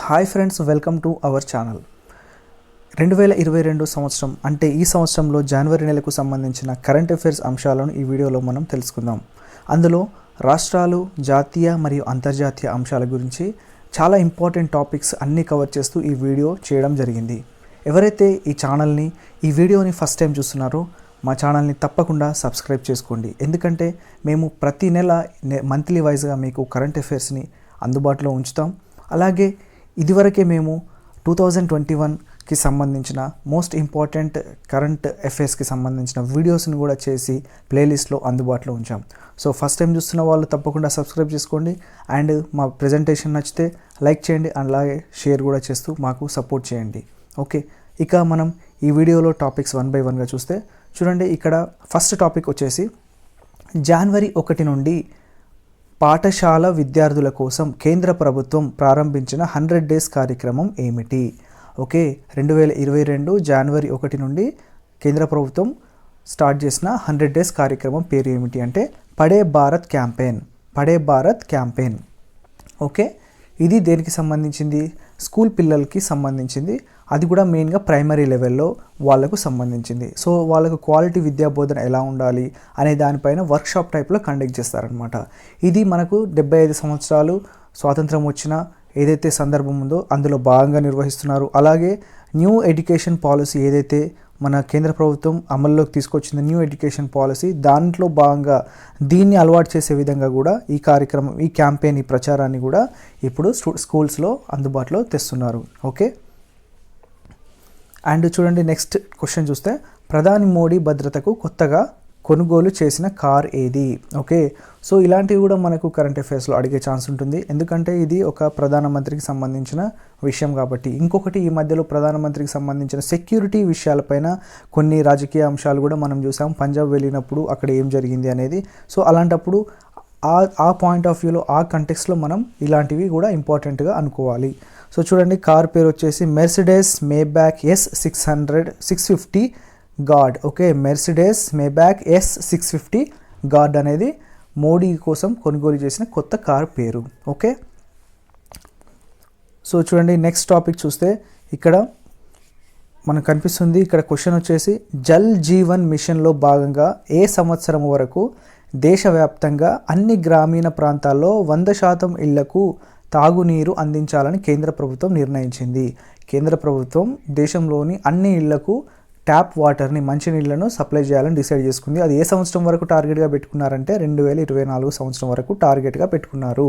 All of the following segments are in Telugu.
Hi friends, welcome to our channel. 2022 సంవత్సరం అంటే ఈ సంవత్సరంలో జనవరి నెలకు సంబంధించిన కరెంట్ అఫైర్స్ అంశాలను ఈ వీడియోలో మనం తెలుసుకుందాం. అందులో రాష్ట్రాలు, జాతీయ మరియు అంతర్జాతీయ అంశాల గురించి చాలా ఇంపార్టెంట్ టాపిక్స్ అన్నీ కవర్ చేస్తూ ఈ వీడియో చేయడం జరిగింది. ఎవరైతే ఈ వీడియోని ఫస్ట్ టైం చూస్తున్నారో మా ఛానల్ని తప్పకుండా సబ్స్క్రైబ్ చేసుకోండి. ఎందుకంటే మేము ప్రతి నెల మంత్లీ వైజ్గా మీకు కరెంట్ అఫైర్స్ని అందుబాటులో ఉంచుతాం. అలాగే ఇదివరకే మేము 2021కి సంబంధించిన మోస్ట్ ఇంపార్టెంట్ కరెంట్ అఫైర్స్కి సంబంధించిన వీడియోస్ని కూడా చేసి ప్లేలిస్ట్లో అందుబాటులో ఉంచాం. సో ఫస్ట్ టైం చూస్తున్న వాళ్ళు తప్పకుండా సబ్స్క్రైబ్ చేసుకోండి. అండ్ మా ప్రజెంటేషన్ నచ్చితే లైక్ చేయండి, అలాగే షేర్ కూడా చేస్తూ మాకు సపోర్ట్ చేయండి. ఓకే, ఇక మనం ఈ వీడియోలో టాపిక్స్ 1 by 1గా చూస్తే చూడండి. ఇక్కడ ఫస్ట్ టాపిక్ వచ్చేసి జనవరి 1 నుండి పాఠశాల విద్యార్థుల కోసం కేంద్ర ప్రభుత్వం ప్రారంభించిన 100 days కార్యక్రమం ఏమిటి? ఓకే, 2022 జనవరి 1 నుండి కేంద్ర ప్రభుత్వం స్టార్ట్ చేసిన 100 days కార్యక్రమం పేరు ఏమిటి అంటే పడే భారత్ క్యాంపెయిన్. ఓకే, ఇది దేనికి సంబంధించింది? స్కూల్ పిల్లలకి సంబంధించింది. అది కూడా మెయిన్గా ప్రైమరీ లెవెల్లో వాళ్ళకు సంబంధించింది. సో వాళ్ళకు క్వాలిటీ విద్యా బోధన ఎలా ఉండాలి అనే దానిపైన వర్క్షాప్ టైప్లో కండక్ట్ చేస్తారనమాట. ఇది మనకు 75 సంవత్సరాలు స్వాతంత్రం వచ్చిన ఏదైతే సందర్భం ఉందో అందులో భాగంగా నిర్వహిస్తున్నారు. అలాగే న్యూ ఎడ్యుకేషన్ పాలసీ ఏదైతే మన కేంద్ర ప్రభుత్వం అమల్లోకి తీసుకొచ్చిన న్యూ ఎడ్యుకేషన్ పాలసీ, దాంట్లో భాగంగా దీన్ని అలవాటు చేసే విధంగా కూడా ఈ కార్యక్రమం, ఈ క్యాంపెయిన్, ఈ ప్రచారాన్ని కూడా ఇప్పుడు స్కూల్స్లో అందుబాటులో తెస్తున్నారు. ఓకే, అండ్ చూడండి నెక్స్ట్ క్వశ్చన్ చూస్తే ప్రధాని మోడీ భద్రతకు కొత్తగా కొనుగోలు చేసిన కార్ ఏది? ఓకే, సో ఇలాంటివి కూడా మనకు కరెంట్ అఫైర్స్లో అడిగే ఛాన్స్ ఉంటుంది, ఎందుకంటే ఇది ఒక ప్రధానమంత్రికి సంబంధించిన విషయం కాబట్టి. ఇంకొకటి, ఈ మధ్యలో ప్రధానమంత్రికి సంబంధించిన సెక్యూరిటీ విషయాలపైన కొన్ని రాజకీయ అంశాలు కూడా మనం చూసాం. పంజాబ్ వెళ్ళినప్పుడు అక్కడ ఏం జరిగింది అనేది. సో అలాంటప్పుడు ఆ పాయింట్ ఆఫ్ వ్యూలో, ఆ కంటెక్స్లో మనం ఇలాంటివి కూడా ఇంపార్టెంట్గా అనుకోవాలి. సో చూడండి, కార్ పేరు వచ్చేసి Mercedes Maybach S650 guard. Okay, Mercedes Maybach S650 guard అనేది మోడీ కోసం కొనుగోలు చేసిన కొత్త కార్ పేరు. ఓకే, సో చూడండి నెక్స్ట్ టాపిక్ చూస్తే ఇక్కడ మనకు కనిపిస్తుంది. ఇక్కడ క్వశ్చన్ వచ్చేసి జల్ జీవన్ మిషన్లో భాగంగా ఏ సంవత్సరం వరకు దేశవ్యాప్తంగా అన్ని గ్రామీణ ప్రాంతాల్లో 100% ఇళ్లకు తాగునీరు అందించాలని కేంద్ర ప్రభుత్వం నిర్ణయించింది. కేంద్ర ప్రభుత్వం దేశంలోని అన్ని ఇళ్లకు ట్యాప్ వాటర్ని, మంచినీళ్లను సప్లై చేయాలని డిసైడ్ చేసుకుంది. అది ఏ సంవత్సరం వరకు టార్గెట్గా పెట్టుకున్నారంటే 2024 సంవత్సరం వరకు టార్గెట్గా పెట్టుకున్నారు.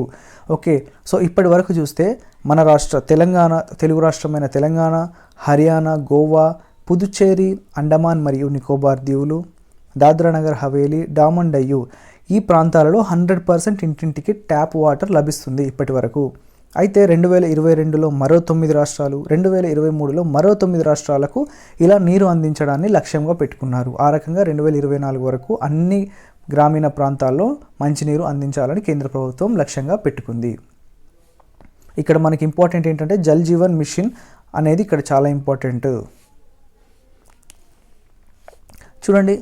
ఓకే, సో ఇప్పటి వరకు చూస్తే మన తెలుగు రాష్ట్రమైన తెలంగాణ, హర్యానా, గోవా, పుదుచ్చేరి, అండమాన్ మరియు నికోబార్ దీవులు, దాద్రా నగర్ హవేలీ, డామన్ డయ్యు, ఈ ప్రాంతాలలో 100% ఇంటింటికి ట్యాప్ వాటర్ లభిస్తుంది ఇప్పటి వరకు. అయితే 2022లో మరో 9 రాష్ట్రాలు, 2023లో మరో 9 రాష్ట్రాలకు ఇలా నీరు అందించడాన్ని లక్ష్యంగా పెట్టుకున్నారు. ఆ రకంగా 2024 వరకు అన్ని గ్రామీణ ప్రాంతాల్లో మంచినీరు అందించాలని కేంద్ర ప్రభుత్వం లక్ష్యంగా పెట్టుకుంది. ఇక్కడ మనకి ఇంపార్టెంట్ ఏంటంటే జల్ జీవన్ మిషన్ అనేది ఇక్కడ చాలా ఇంపార్టెంట్. చూడండి,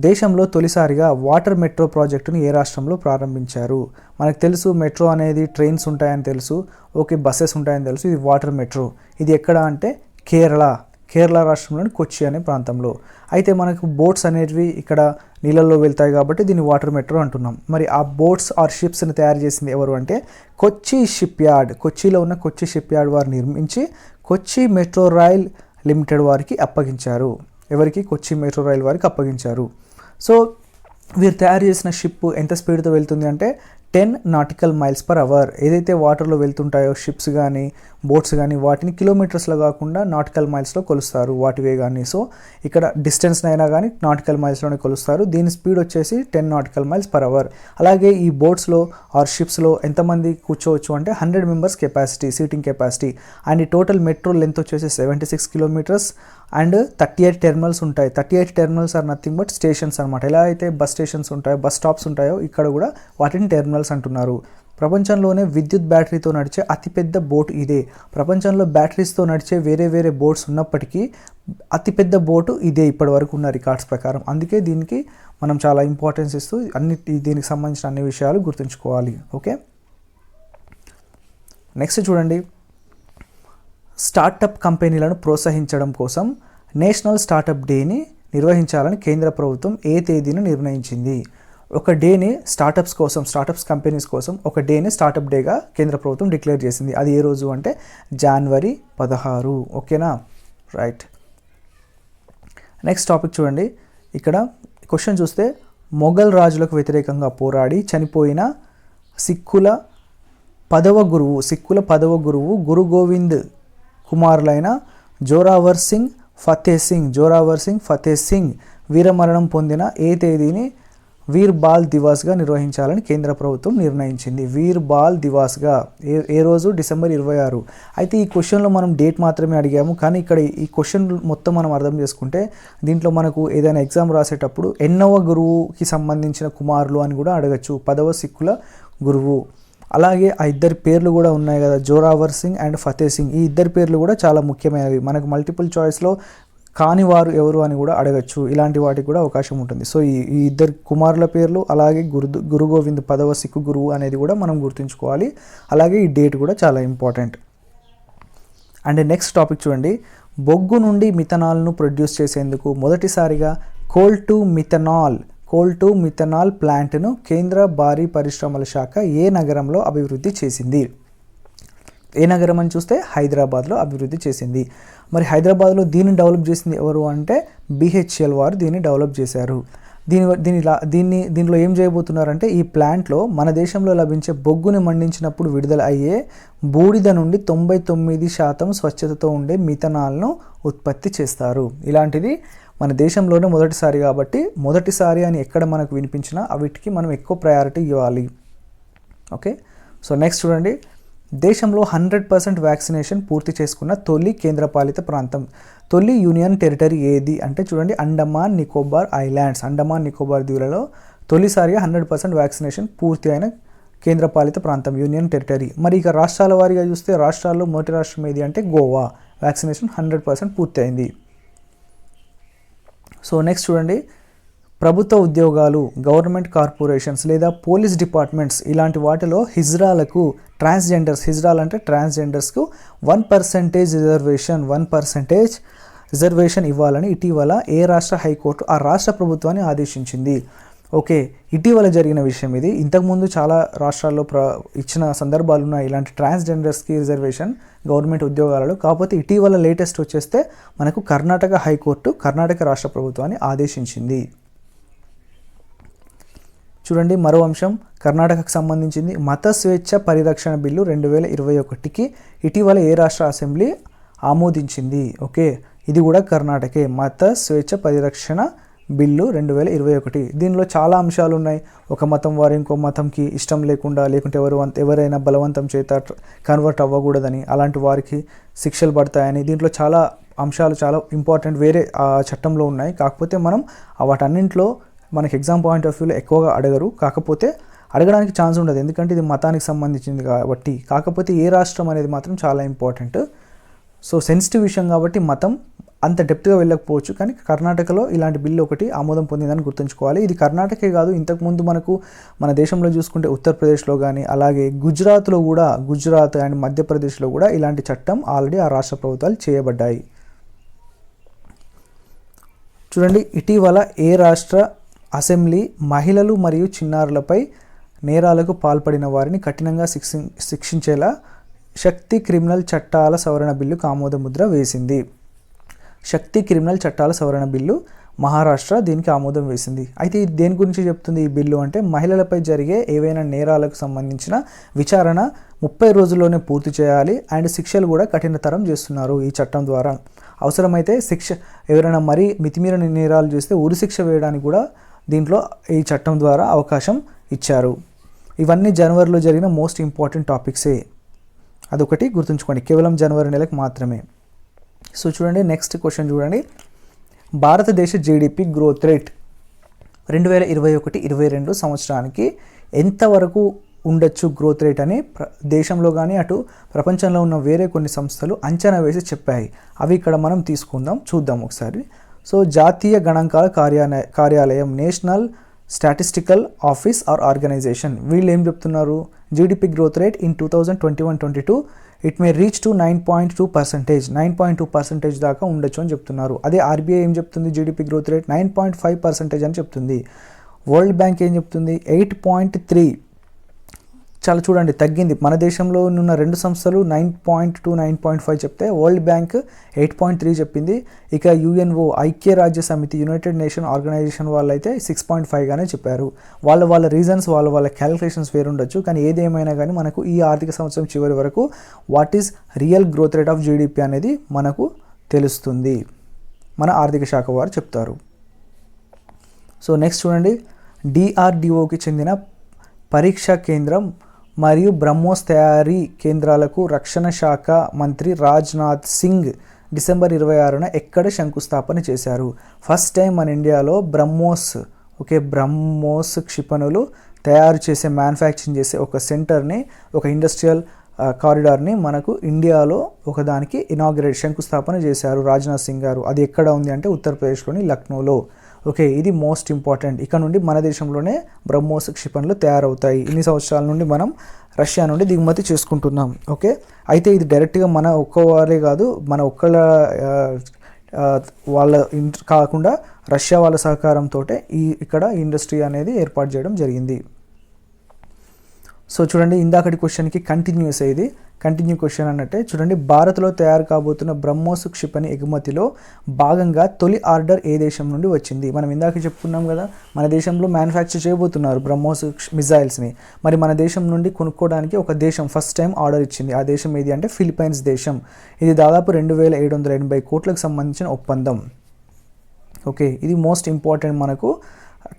దేశంలో తొలిసారిగా వాటర్ మెట్రో ప్రాజెక్టును ఏ రాష్ట్రంలో ప్రారంభించారు? మనకు తెలుసు, మెట్రో అనేది ట్రైన్స్ ఉంటాయని తెలుసు, ఓకే, బస్సెస్ ఉంటాయని తెలుసు. ఇది వాటర్ మెట్రో. ఇది ఎక్కడ అంటే కేరళ రాష్ట్రంలోని కొచ్చి అనే ప్రాంతంలో. అయితే మనకు బోట్స్ అనేటివి ఇక్కడ నీళ్ళల్లో వెళ్తాయి కాబట్టి దీన్ని వాటర్ మెట్రో అంటున్నాం. మరి ఆ బోట్స్ ఆర్ షిప్స్ని తయారు చేసింది ఎవరు అంటే కొచ్చి షిప్ యార్డ్. కొచ్చిలో ఉన్న కొచ్చి షిప్ యార్డ్ వారు నిర్మించి కొచ్చి మెట్రో రైల్ లిమిటెడ్ వారికి అప్పగించారు. ఎవరికి? కొచ్చి మెట్రో రైల్ వారికి అప్పగించారు. సో వీరు తయారు చేసిన షిప్ ఎంత స్పీడ్తో వెళ్తుంది అంటే 10 nautical miles per hour. ఏదైతే వాటర్లో వెళ్తుంటాయో షిప్స్ కానీ బోట్స్ కానీ వాటిని కిలోమీటర్స్లో కాకుండా నాటికల్ మైల్స్లో కొలుస్తారు వాటి వేగాన్ని. సో ఇక్కడ డిస్టెన్స్ అయినా కానీ నాటికల్ మైల్స్లోనే కొలుస్తారు. దీని స్పీడ్ వచ్చేసి 10 nautical miles per hour. అలాగే ఈ బోట్స్లో ఆర్ షిప్స్లో ఎంతమంది కూర్చోవచ్చు అంటే 100 members capacity, seating capacity. And ఈ టోటల్ మెట్రో లెంత్ వచ్చేసి 76 kilometers అండ్ 38 terminals ఉంటాయి. 38 terminals are nothing but stations అనమాట. ఎలా అయితే బస్ స్టేషన్స్ ఉంటాయో, బస్ స్టాప్స్ ఉంటాయో, ఇక్కడ కూడా వాటిని టెర్మినల్స్ అంటున్నారు. ప్రపంచంలోనే విద్యుత్ బ్యాటరీతో నడిచే అతిపెద్ద బోట్ ఇదే. ప్రపంచంలో బ్యాటరీస్తో నడిచే వేరే బోట్స్ ఉన్నప్పటికీ అతిపెద్ద బోటు ఇదే ఇప్పటి వరకు ఉన్న రికార్డ్స్ ప్రకారం. అందుకే దీనికి మనం చాలా ఇంపార్టెన్స్ ఇస్తూ దీనికి సంబంధించిన అన్ని విషయాలు గుర్తుంచుకోవాలి. ఓకే, నెక్స్ట్ చూడండి, స్టార్టప్ కంపెనీలను ప్రోత్సహించడం కోసం నేషనల్ స్టార్టప్ డేని నిర్వహించాలని కేంద్ర ప్రభుత్వం ఏ తేదీని నిర్ణయించింది? ఒక డేని స్టార్టప్స్ కంపెనీస్ కోసం ఒక డేని స్టార్టప్ డేగా కేంద్ర ప్రభుత్వం డిక్లేర్ చేసింది. అది ఏ రోజు అంటే జనవరి 16. ఓకేనా, రైట్. నెక్స్ట్ టాపిక్ చూడండి, ఇక్కడ క్వశ్చన్ చూస్తే మొఘల్ రాజులకు వ్యతిరేకంగా పోరాడి చనిపోయిన సిక్కుల పదవ గురువు గురు గోవింద్ కుమారులైన జోరావర్ సింగ్ ఫతే సింగ్ వీరమరణం పొందిన ఏ తేదీని వీర్ బాల్ దివాస్గా నిర్వహించాలని కేంద్ర ప్రభుత్వం నిర్ణయించింది. వీర్ బాల్ దివాస్గా ఏ రోజు? డిసెంబర్ 26. అయితే ఈ క్వశ్చన్లో మనం డేట్ మాత్రమే అడిగాము, కానీ ఇక్కడ ఈ క్వశ్చన్ మొత్తం మనం అర్థం చేసుకుంటే దీంట్లో మనకు ఏదైనా ఎగ్జామ్ రాసేటప్పుడు ఎన్నవ గురువుకి సంబంధించిన కుమారులు అని కూడా అడగచ్చు. 10వ సిక్కుల గురువు. అలాగే ఆ ఇద్దరి పేర్లు కూడా ఉన్నాయి కదా, జోరావర్ సింగ్ అండ్ ఫతే సింగ్. ఈ ఇద్దరి పేర్లు కూడా చాలా ముఖ్యమైనవి. మనకు మల్టిపుల్ చాయిస్లో కాని వారు ఎవరు అని కూడా అడగచ్చు. ఇలాంటి వాటికి కూడా అవకాశం ఉంటుంది. సో ఈ ఇద్దరు కుమారుల పేర్లు, అలాగే గురు గోవింద్ 10వ సిక్కు గురువు అనేది కూడా మనం గుర్తుంచుకోవాలి. అలాగే ఈ డేట్ కూడా చాలా ఇంపార్టెంట్. అండ్ నెక్స్ట్ టాపిక్ చూడండి, బొగ్గు నుండి మిథనాల్ను ప్రొడ్యూస్ చేసేందుకు మొదటిసారిగా కోల్ టు మిథనాల్ ప్లాంట్ను కేంద్ర భారీ పరిశ్రమల శాఖ ఏ నగరంలో అభివృద్ధి చేసింది? ఏ నగరం అని చూస్తే హైదరాబాద్లో అభివృద్ధి చేసింది. మరి హైదరాబాద్లో దీన్ని డెవలప్ చేసింది ఎవరు అంటే BHEL వారు దీన్ని డెవలప్ చేశారు. దీనిలో ఏం చేయబోతున్నారంటే ఈ ప్లాంట్లో మన దేశంలో లభించే బొగ్గుని మండించినప్పుడు విడుదల అయ్యే బూడిద నుండి 99% స్వచ్ఛతతో ఉండే మిథనాల్ను ఉత్పత్తి చేస్తారు. ఇలాంటిది మన దేశంలోనే మొదటిసారి కాబట్టి మొదటిసారి అని ఎక్కడ మనకు వినిపించినా వీటికి మనం ఎక్కువ ప్రయారిటీ ఇవ్వాలి. ఓకే, సో నెక్స్ట్ చూడండి, దేశంలో 100% వ్యాక్సినేషన్ పూర్తి చేసుకున్న తొలి కేంద్రపాలిత ప్రాంతం, తొలి యూనియన్ టెరిటరీ ఏది అంటే చూడండి అండమాన్ నికోబార్ ఐలాండ్స్. అండమాన్ నికోబార్ దీవులలో తొలిసారిగా 100% వ్యాక్సినేషన్ పూర్తి అయిన కేంద్రపాలిత ప్రాంతం యూనియన్ టెరిటరీ. మరి ఇక రాష్ట్రాల వారీగా చూస్తే రాష్ట్రాల్లో మొదటి రాష్ట్రం ఏది అంటే గోవా. వ్యాక్సినేషన్ 100% పూర్తి అయింది. సో నెక్స్ట్ చూడండి, ప్రభుత్వ ఉద్యోగాలు, గవర్నమెంట్ కార్పొరేషన్స్ లేదా పోలీస్ డిపార్ట్మెంట్స్ ఇలాంటి వాటిలో హిజ్రాలకు హిజ్రాల్ అంటే ట్రాన్స్జెండర్స్కు 1% రిజర్వేషన్ ఇవ్వాలని ఇటీవల ఏ రాష్ట్ర హైకోర్టు ఆ రాష్ట్ర ప్రభుత్వాన్ని ఆదేశించింది? ఓకే, ఇటీవల జరిగిన విషయం ఇది. ఇంతకుముందు చాలా రాష్ట్రాల్లో ఇచ్చిన సందర్భాలు ఉన్నాయి ఇలాంటి ట్రాన్స్జెండర్స్కి రిజర్వేషన్ గవర్నమెంట్ ఉద్యోగాలలో. కాకపోతే ఇటీవల లేటెస్ట్ వచ్చేస్తే మనకు కర్ణాటక హైకోర్టు కర్ణాటక రాష్ట్ర ప్రభుత్వాన్ని ఆదేశించింది. చూడండి మరో అంశం కర్ణాటకకు సంబంధించింది. మత స్వేచ్ఛ పరిరక్షణ బిల్లు 2021కి ఇటీవల ఏ రాష్ట్ర అసెంబ్లీ ఆమోదించింది? ఓకే, ఇది కూడా కర్ణాటకే. మత స్వేచ్ఛ పరిరక్షణ బిల్లు 2021. దీనిలో చాలా అంశాలు ఉన్నాయి. ఒక మతం వారు ఇంకో మతంకి ఇష్టం లేకుంటే ఎవరైనా బలవంతం చేత కన్వర్ట్ అవ్వకూడదని, అలాంటి వారికి శిక్షలు పడతాయని, దీంట్లో చాలా అంశాలు చాలా ఇంపార్టెంట్ వేరే చట్టంలో ఉన్నాయి. కాకపోతే మనం వాటన్నింటిలో మనకి ఎగ్జామ్ పాయింట్ ఆఫ్ వ్యూలో ఎక్కువగా అడగరు, కాకపోతే అడగడానికి ఛాన్స్ ఉండదు ఎందుకంటే ఇది మతానికి సంబంధించింది కాబట్టి. కాకపోతే ఏ రాష్ట్రం అనేది మాత్రం చాలా ఇంపార్టెంట్. సో సెన్సిటివ్ విషయం కాబట్టి మతం అంత డెప్త్గా వెళ్ళకపోవచ్చు, కానీ కర్ణాటకలో ఇలాంటి బిల్లు ఒకటి ఆమోదం పొందిందని గుర్తుంచుకోవాలి. ఇది కర్ణాటకే కాదు, ఇంతకుముందు మనకు మన దేశంలో చూసుకుంటే ఉత్తరప్రదేశ్లో కానీ, అలాగే గుజరాత్ అండ్ మధ్యప్రదేశ్లో కూడా ఇలాంటి చట్టం ఆల్రెడీ ఆ రాష్ట్ర ప్రభుత్వాలు చేయబడ్డాయి. చూడండి, ఇటీవల ఏ రాష్ట్ర అసెంబ్లీ మహిళలు మరియు చిన్నారులపై నేరాలకు పాల్పడిన వారిని కఠినంగా శిక్షించేలా శక్తి క్రిమినల్ చట్టాల సవరణ బిల్లుకు ఆమోదముద్ర వేసింది? శక్తి క్రిమినల్ చట్టాల సవరణ బిల్లు మహారాష్ట్ర దీనికి ఆమోదం వేసింది. అయితే ఇది దేని గురించి చెప్తుంది ఈ బిల్లు అంటే మహిళలపై జరిగే ఏవైనా నేరాలకు సంబంధించిన విచారణ 30 రోజుల్లోనే పూర్తి చేయాలి అండ్ శిక్షలు కూడా కఠినతరం చేస్తున్నారు ఈ చట్టం ద్వారా. అవసరమైతే ఎవరైనా మరీ మితిమీరిన నేరాలు చేస్తే ఉరిశిక్ష వేయడానికి కూడా దీంట్లో ఈ చట్టం ద్వారా అవకాశం ఇచ్చారు. ఇవన్నీ జనవరిలో జరిగిన మోస్ట్ ఇంపార్టెంట్ టాపిక్సే, అదొకటి గుర్తుంచుకోండి, కేవలం జనవరి నెలకు మాత్రమే. సో చూడండి నెక్స్ట్ క్వశ్చన్ చూడండి, భారతదేశ జీడిపి గ్రోత్ రేట్ 2021-22 సంవత్సరానికి ఎంతవరకు ఉండొచ్చు గ్రోత్ రేట్ అని దేశంలో కానీ అటు ప్రపంచంలో ఉన్న వేరే కొన్ని సంస్థలు అంచనా వేసి చెప్పాయి. అవి ఇక్కడ మనం చూద్దాం ఒకసారి. సో జాతీయ గణాంకాల కార్యాలయం National Statistical Office or organisation. వీళ్ళు ఏం చెప్తున్నారు, GDP growth rate in 2021-22 it may reach to 9.2%, 9.2% దాకా ఉండొచ్చు అని చెప్తున్నారు. అదే ఆర్బీఐ ఏం చెప్తుంది, జీడిపి గ్రోత్ రేట్ 9.5% అని చెప్తుంది. వరల్డ్ బ్యాంక్ ఏం చెప్తుంది, 8.3. చాలా చూడండి తగ్గింది. మన దేశంలో ఉన్న రెండు సంస్థలు 9.2, 9.5 చెప్తే వరల్డ్ బ్యాంక్ 8.3 చెప్పింది. ఇక యుఎన్ఓ ఐక్యరాజ్య సమితి యునైటెడ్ నేషన్ ఆర్గనైజేషన్ వాళ్ళైతే 6.5గానే చెప్పారు. వాళ్ళ రీజన్స్ వాళ్ళ క్యాలిక్యులేషన్స్ వేరుండొచ్చు. కానీ ఏదేమైనా కానీ మనకు ఈ ఆర్థిక సంవత్సరం చివరి వరకు what is real growth rate of GDP అనేది మనకు తెలుస్తుంది, మన ఆర్థిక శాఖ వారు చెప్తారు. సో నెక్స్ట్ చూడండి, డిఆర్డిఓకి చెందిన పరీక్షా కేంద్రం మరియు బ్రహ్మోస్ తయారీ కేంద్రాలకు రక్షణ శాఖ మంత్రి రాజ్నాథ్ సింగ్ డిసెంబర్ 26న ఎక్కడ శంకుస్థాపన చేశారు. ఫస్ట్ టైం మన ఇండియాలో బ్రహ్మోస్ క్షిపణులు తయారు చేసే మ్యానుఫ్యాక్చరింగ్ చేసే ఒక సెంటర్ని, ఒక ఇండస్ట్రియల్ కారిడార్ని మనకు ఇండియాలో ఒకదానికి శంకుస్థాపన చేశారు రాజ్నాథ్ సింగ్ గారు. అది ఎక్కడ ఉంది అంటే ఉత్తరప్రదేశ్లోని లక్నోలో. ఓకే, ఇది మోస్ట్ ఇంపార్టెంట్. ఇక్కడ నుండి మన దేశంలోనే బ్రహ్మోస్ క్షిపణులు తయారవుతాయి. ఇన్ని సంవత్సరాల నుండి మనం రష్యా నుండి దిగుమతి చేసుకుంటున్నాం. ఓకే, అయితే ఇది డైరెక్ట్గా మన ఒక్కవారే కాదు, మన వాళ్ళ కాకుండా రష్యా వాళ్ళ సహకారంతో ఇక్కడ ఇండస్ట్రీ అనేది ఏర్పాటు చేయడం జరిగింది. సో చూడండి, ఇందాకటి క్వశ్చన్కి కంటిన్యూస్ అయ్యేది, కంటిన్యూ క్వశ్చన్ అన్నట్టే. చూడండి, భారత్లో తయారు కాబోతున్న బ్రహ్మోస్ క్షిపణి ఎగుమతిలో భాగంగా తొలి ఆర్డర్ ఏ దేశం నుండి వచ్చింది. మనం ఇందాక చెప్పుకున్నాం కదా, మన దేశంలో మ్యానుఫ్యాక్చర్ చేయబోతున్నారు బ్రహ్మోస్ మిజైల్స్ని. మరి మన దేశం నుండి కొనుక్కోవడానికి ఒక దేశం ఫస్ట్ టైం ఆర్డర్ ఇచ్చింది. ఆ దేశం ఏది అంటే ఫిలిప్పైన్స్ దేశం. ఇది దాదాపు 2780 కోట్లకు సంబంధించిన ఒప్పందం. ఓకే, ఇది మోస్ట్ ఇంపార్టెంట్ మనకు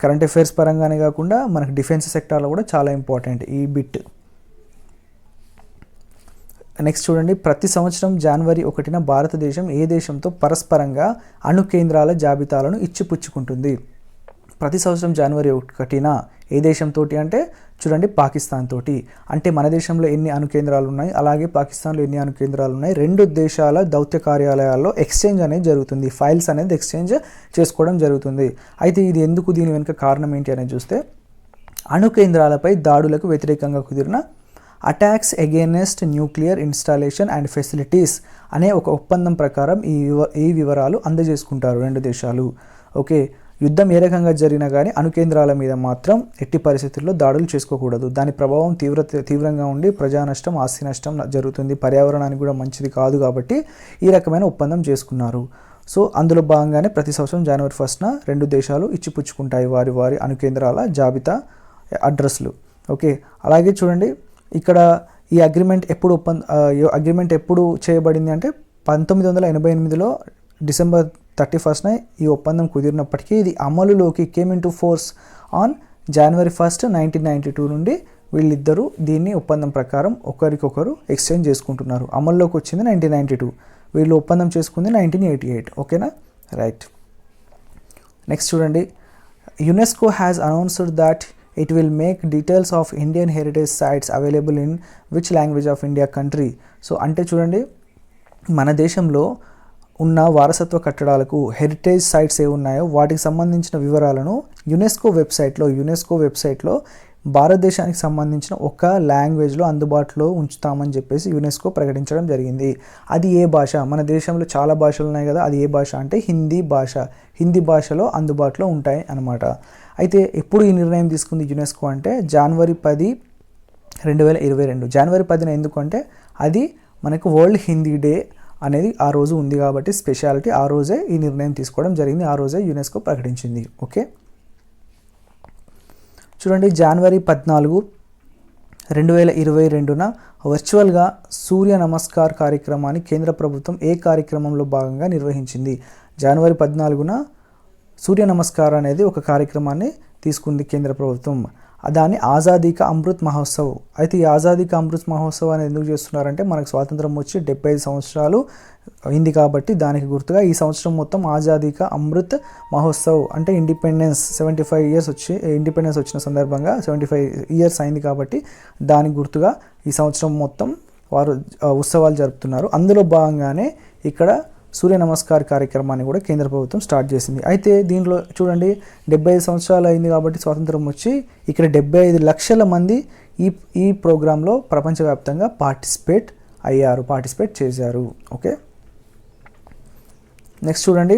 కరెంట్ అఫైర్స్ పరంగానే కాకుండా మనకు డిఫెన్స్ సెక్టార్లో కూడా చాలా ఇంపార్టెంట్ ఈ బిట్. నెక్స్ట్ చూడండి, ప్రతి సంవత్సరం జనవరి 1న భారతదేశం ఏ దేశంతో పరస్పరంగా అణు కేంద్రాల జాబితాలను ఇచ్చిపుచ్చుకుంటుంది. ప్రతి సంవత్సరం జనవరి 1న ఏ దేశంతో అంటే చూడండి పాకిస్తాన్ తోటి. అంటే మన దేశంలో ఎన్ని అణు కేంద్రాలు ఉన్నాయి, అలాగే పాకిస్తాన్లో ఎన్ని అణు కేంద్రాలు ఉన్నాయి, రెండు దేశాల దౌత్య కార్యాలయాల్లో ఎక్స్చేంజ్ అనేది జరుగుతుంది, ఫైల్స్ అనేది ఎక్స్చేంజ్ చేసుకోవడం జరుగుతుంది. అయితే ఇది ఎందుకు, దీని వెనుక కారణం ఏంటి అనేది చూస్తే, అణు కేంద్రాలపై దాడులకు వ్యతిరేకంగా కుదిరిన attacks against nuclear installation and facilities అనే ఒక ఒప్పందం ప్రకారం ఈ వివరాలు అందజేసుకుంటారు రెండు దేశాలు. ఓకే, యుద్ధం ఏ రకంగా జరిగినా కానీ అణు కేంద్రాల మీద మాత్రం ఎట్టి పరిస్థితుల్లో దాడులు చేసుకోకూడదు. దాని ప్రభావం తీవ్రంగా ఉండి ప్రజా నష్టం, ఆస్తి నష్టం జరుగుతుంది, పర్యావరణానికి కూడా మంచిది కాదు. కాబట్టి ఈ రకమైన ఒప్పందం చేసుకున్నారు. సో అందులో భాగంగానే ప్రతి సంవత్సరం జనవరి 1న రెండు దేశాలు ఇచ్చిపుచ్చుకుంటాయి వారి అణు కేంద్రాల జాబితా అడ్రస్లు. ఓకే, అలాగే చూడండి, ఇక్కడ ఈ అగ్రిమెంట్ ఎప్పుడు చేయబడింది అంటే 1988లో డిసెంబర్ 31న ఈ ఒప్పందం కుదిరినప్పటికీ ఇది అమలులోకి came in to force on January 1, 1992 నుండి వీళ్ళిద్దరూ దీన్ని ఒప్పందం ప్రకారం ఒకరికొకరు ఎక్స్చేంజ్ చేసుకుంటున్నారు. అమల్లోకి వచ్చింది 1992, వీళ్ళు ఒప్పందం చేసుకుంది 1988. ఓకేనా, రైట్. నెక్స్ట్ చూడండి, UNESCO has announced that it will make details of Indian heritage sites available in which language of India country. So అంటే చూడండి, మన దేశంలో ఉన్న వారసత్వ కట్టడాలకు హెరిటేజ్ సైట్స్ ఏ ఉన్నాయో వాటికి సంబంధించిన వివరాలను యునెస్కో వెబ్సైట్లో భారతదేశానికి సంబంధించిన ఒక లాంగ్వేజ్లో అందుబాటులో ఉంచుతామని చెప్పేసి యునెస్కో ప్రకటించడం జరిగింది. అది ఏ భాష, మన దేశంలో చాలా భాషలు ఉన్నాయి కదా, అది ఏ భాష అంటే హిందీ భాష. హిందీ భాషలో అందుబాటులో ఉంటాయి అన్నమాట. అయితే ఎప్పుడు ఈ నిర్ణయం తీసుకుంది యునెస్కో అంటే జనవరి 10, 2022. జనవరి 10న ఎందుకంటే అది మనకు వరల్డ్ హిందీ డే అనేది ఆ రోజు ఉంది కాబట్టి స్పెషాలిటీ, ఆ రోజే ఈ నిర్ణయం తీసుకోవడం జరిగింది, ఆ రోజే యునెస్కో ప్రకటించింది. ఓకే, చూడండి, జనవరి 14, 2022న వర్చువల్గా సూర్య నమస్కార్ కార్యక్రమాన్ని కేంద్ర ప్రభుత్వం ఏ కార్యక్రమంలో భాగంగా నిర్వహించింది. జనవరి 14న సూర్య నమస్కార్ అనేది ఒక కార్యక్రమాన్ని తీసుకుంది కేంద్ర ప్రభుత్వం. దాన్ని ఆజాదీ కా అమృత్ మహోత్సవ్. అయితే ఈ ఆజాదీ కా అమృత్ మహోత్సవ్ అనేది ఎందుకు చేస్తున్నారంటే మనకు స్వాతంత్రం వచ్చి 75 సంవత్సరాలు అయింది కాబట్టి దానికి గుర్తుగా ఈ సంవత్సరం మొత్తం ఆజాదీ కా అమృత్ మహోత్సవ్ అంటే ఇండిపెండెన్స్ 75 ఇయర్స్ ఇండిపెండెన్స్ వచ్చిన సందర్భంగా 75 ఇయర్స్ అయింది కాబట్టి దానికి గుర్తుగా ఈ సంవత్సరం మొత్తం వారు ఉత్సవాలు జరుపుతున్నారు. అందులో భాగంగానే ఇక్కడ సూర్య నమస్కార్ కార్యక్రమాన్ని కూడా కేంద్ర ప్రభుత్వం స్టార్ట్ చేసింది. అయితే దీనిలో చూడండి 75 సంవత్సరాలు అయింది కాబట్టి స్వాతంత్రం వచ్చి ఇక్కడ 75 లక్షల మంది ఈ ప్రోగ్రాంలో ప్రపంచవ్యాప్తంగా పార్టిసిపేట్ చేశారు. ఓకే, నెక్స్ట్ చూడండి,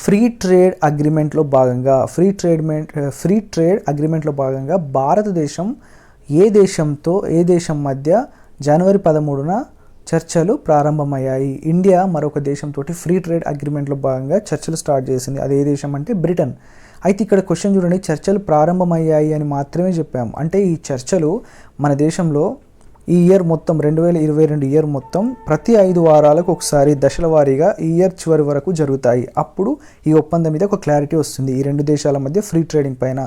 ఫ్రీ ట్రేడ్ అగ్రిమెంట్లో భాగంగా భారతదేశం ఏ దేశం మధ్య జనవరి 13న చర్చలు ప్రారంభమయ్యాయి. ఇండియా మరొక దేశంతో ఫ్రీ ట్రేడ్ అగ్రిమెంట్లో భాగంగా చర్చలు స్టార్ట్ చేసింది. అది ఏ దేశం అంటే బ్రిటన్. అయితే ఇక్కడ క్వశ్చన్ చూడండి, చర్చలు ప్రారంభమయ్యాయి అని మాత్రమే చెప్పాము. అంటే ఈ చర్చలు మన దేశంలో ఈ ఇయర్ మొత్తం 2022 ఇయర్ మొత్తం ప్రతి 5 వారాలకు ఒకసారి దశల వారీగా ఈ ఇయర్ చివరి వరకు జరుగుతాయి. అప్పుడు ఈ ఒప్పందం మీద ఒక క్లారిటీ వస్తుంది ఈ రెండు దేశాల మధ్య ఫ్రీ ట్రేడింగ్ పైన.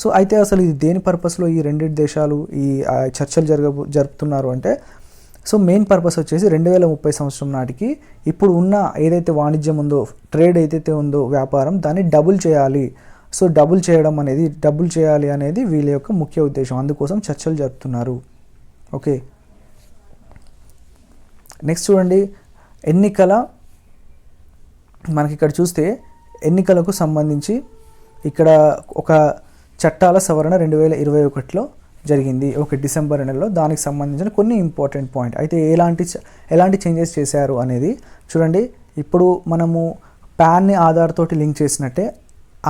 సో అయితే అసలు ఇది దేని పర్పస్లో ఈ రెండు దేశాలు ఈ చర్చలు జరుపుతున్నారు అంటే, సో మెయిన్ పర్పస్ వచ్చేసి 2030 సంవత్సరం నాటికి ఇప్పుడు ఉన్న ఏదైతే వాణిజ్యం ఉందో, ట్రేడ్ ఏదైతే ఉందో, వ్యాపారం, దాన్ని డబుల్ చేయాలి. సో డబుల్ చేయాలి అనేది వీళ్ళ యొక్క ముఖ్య ఉద్దేశం. అందుకోసం చర్చలు జరుపుతున్నారు. ఓకే, నెక్స్ట్ చూడండి, మనకి ఇక్కడ చూస్తే ఎన్నికలకు సంబంధించి ఇక్కడ ఒక చట్టాల సవరణ 2021లో జరిగింది. డిసెంబర్ నెలలో. దానికి సంబంధించిన కొన్ని ఇంపార్టెంట్ పాయింట్. అయితే ఎలాంటి చేంజెస్ చేశారు అనేది చూడండి. ఇప్పుడు మనము పాన్ని ఆధార్ తోటి లింక్ చేసినట్టే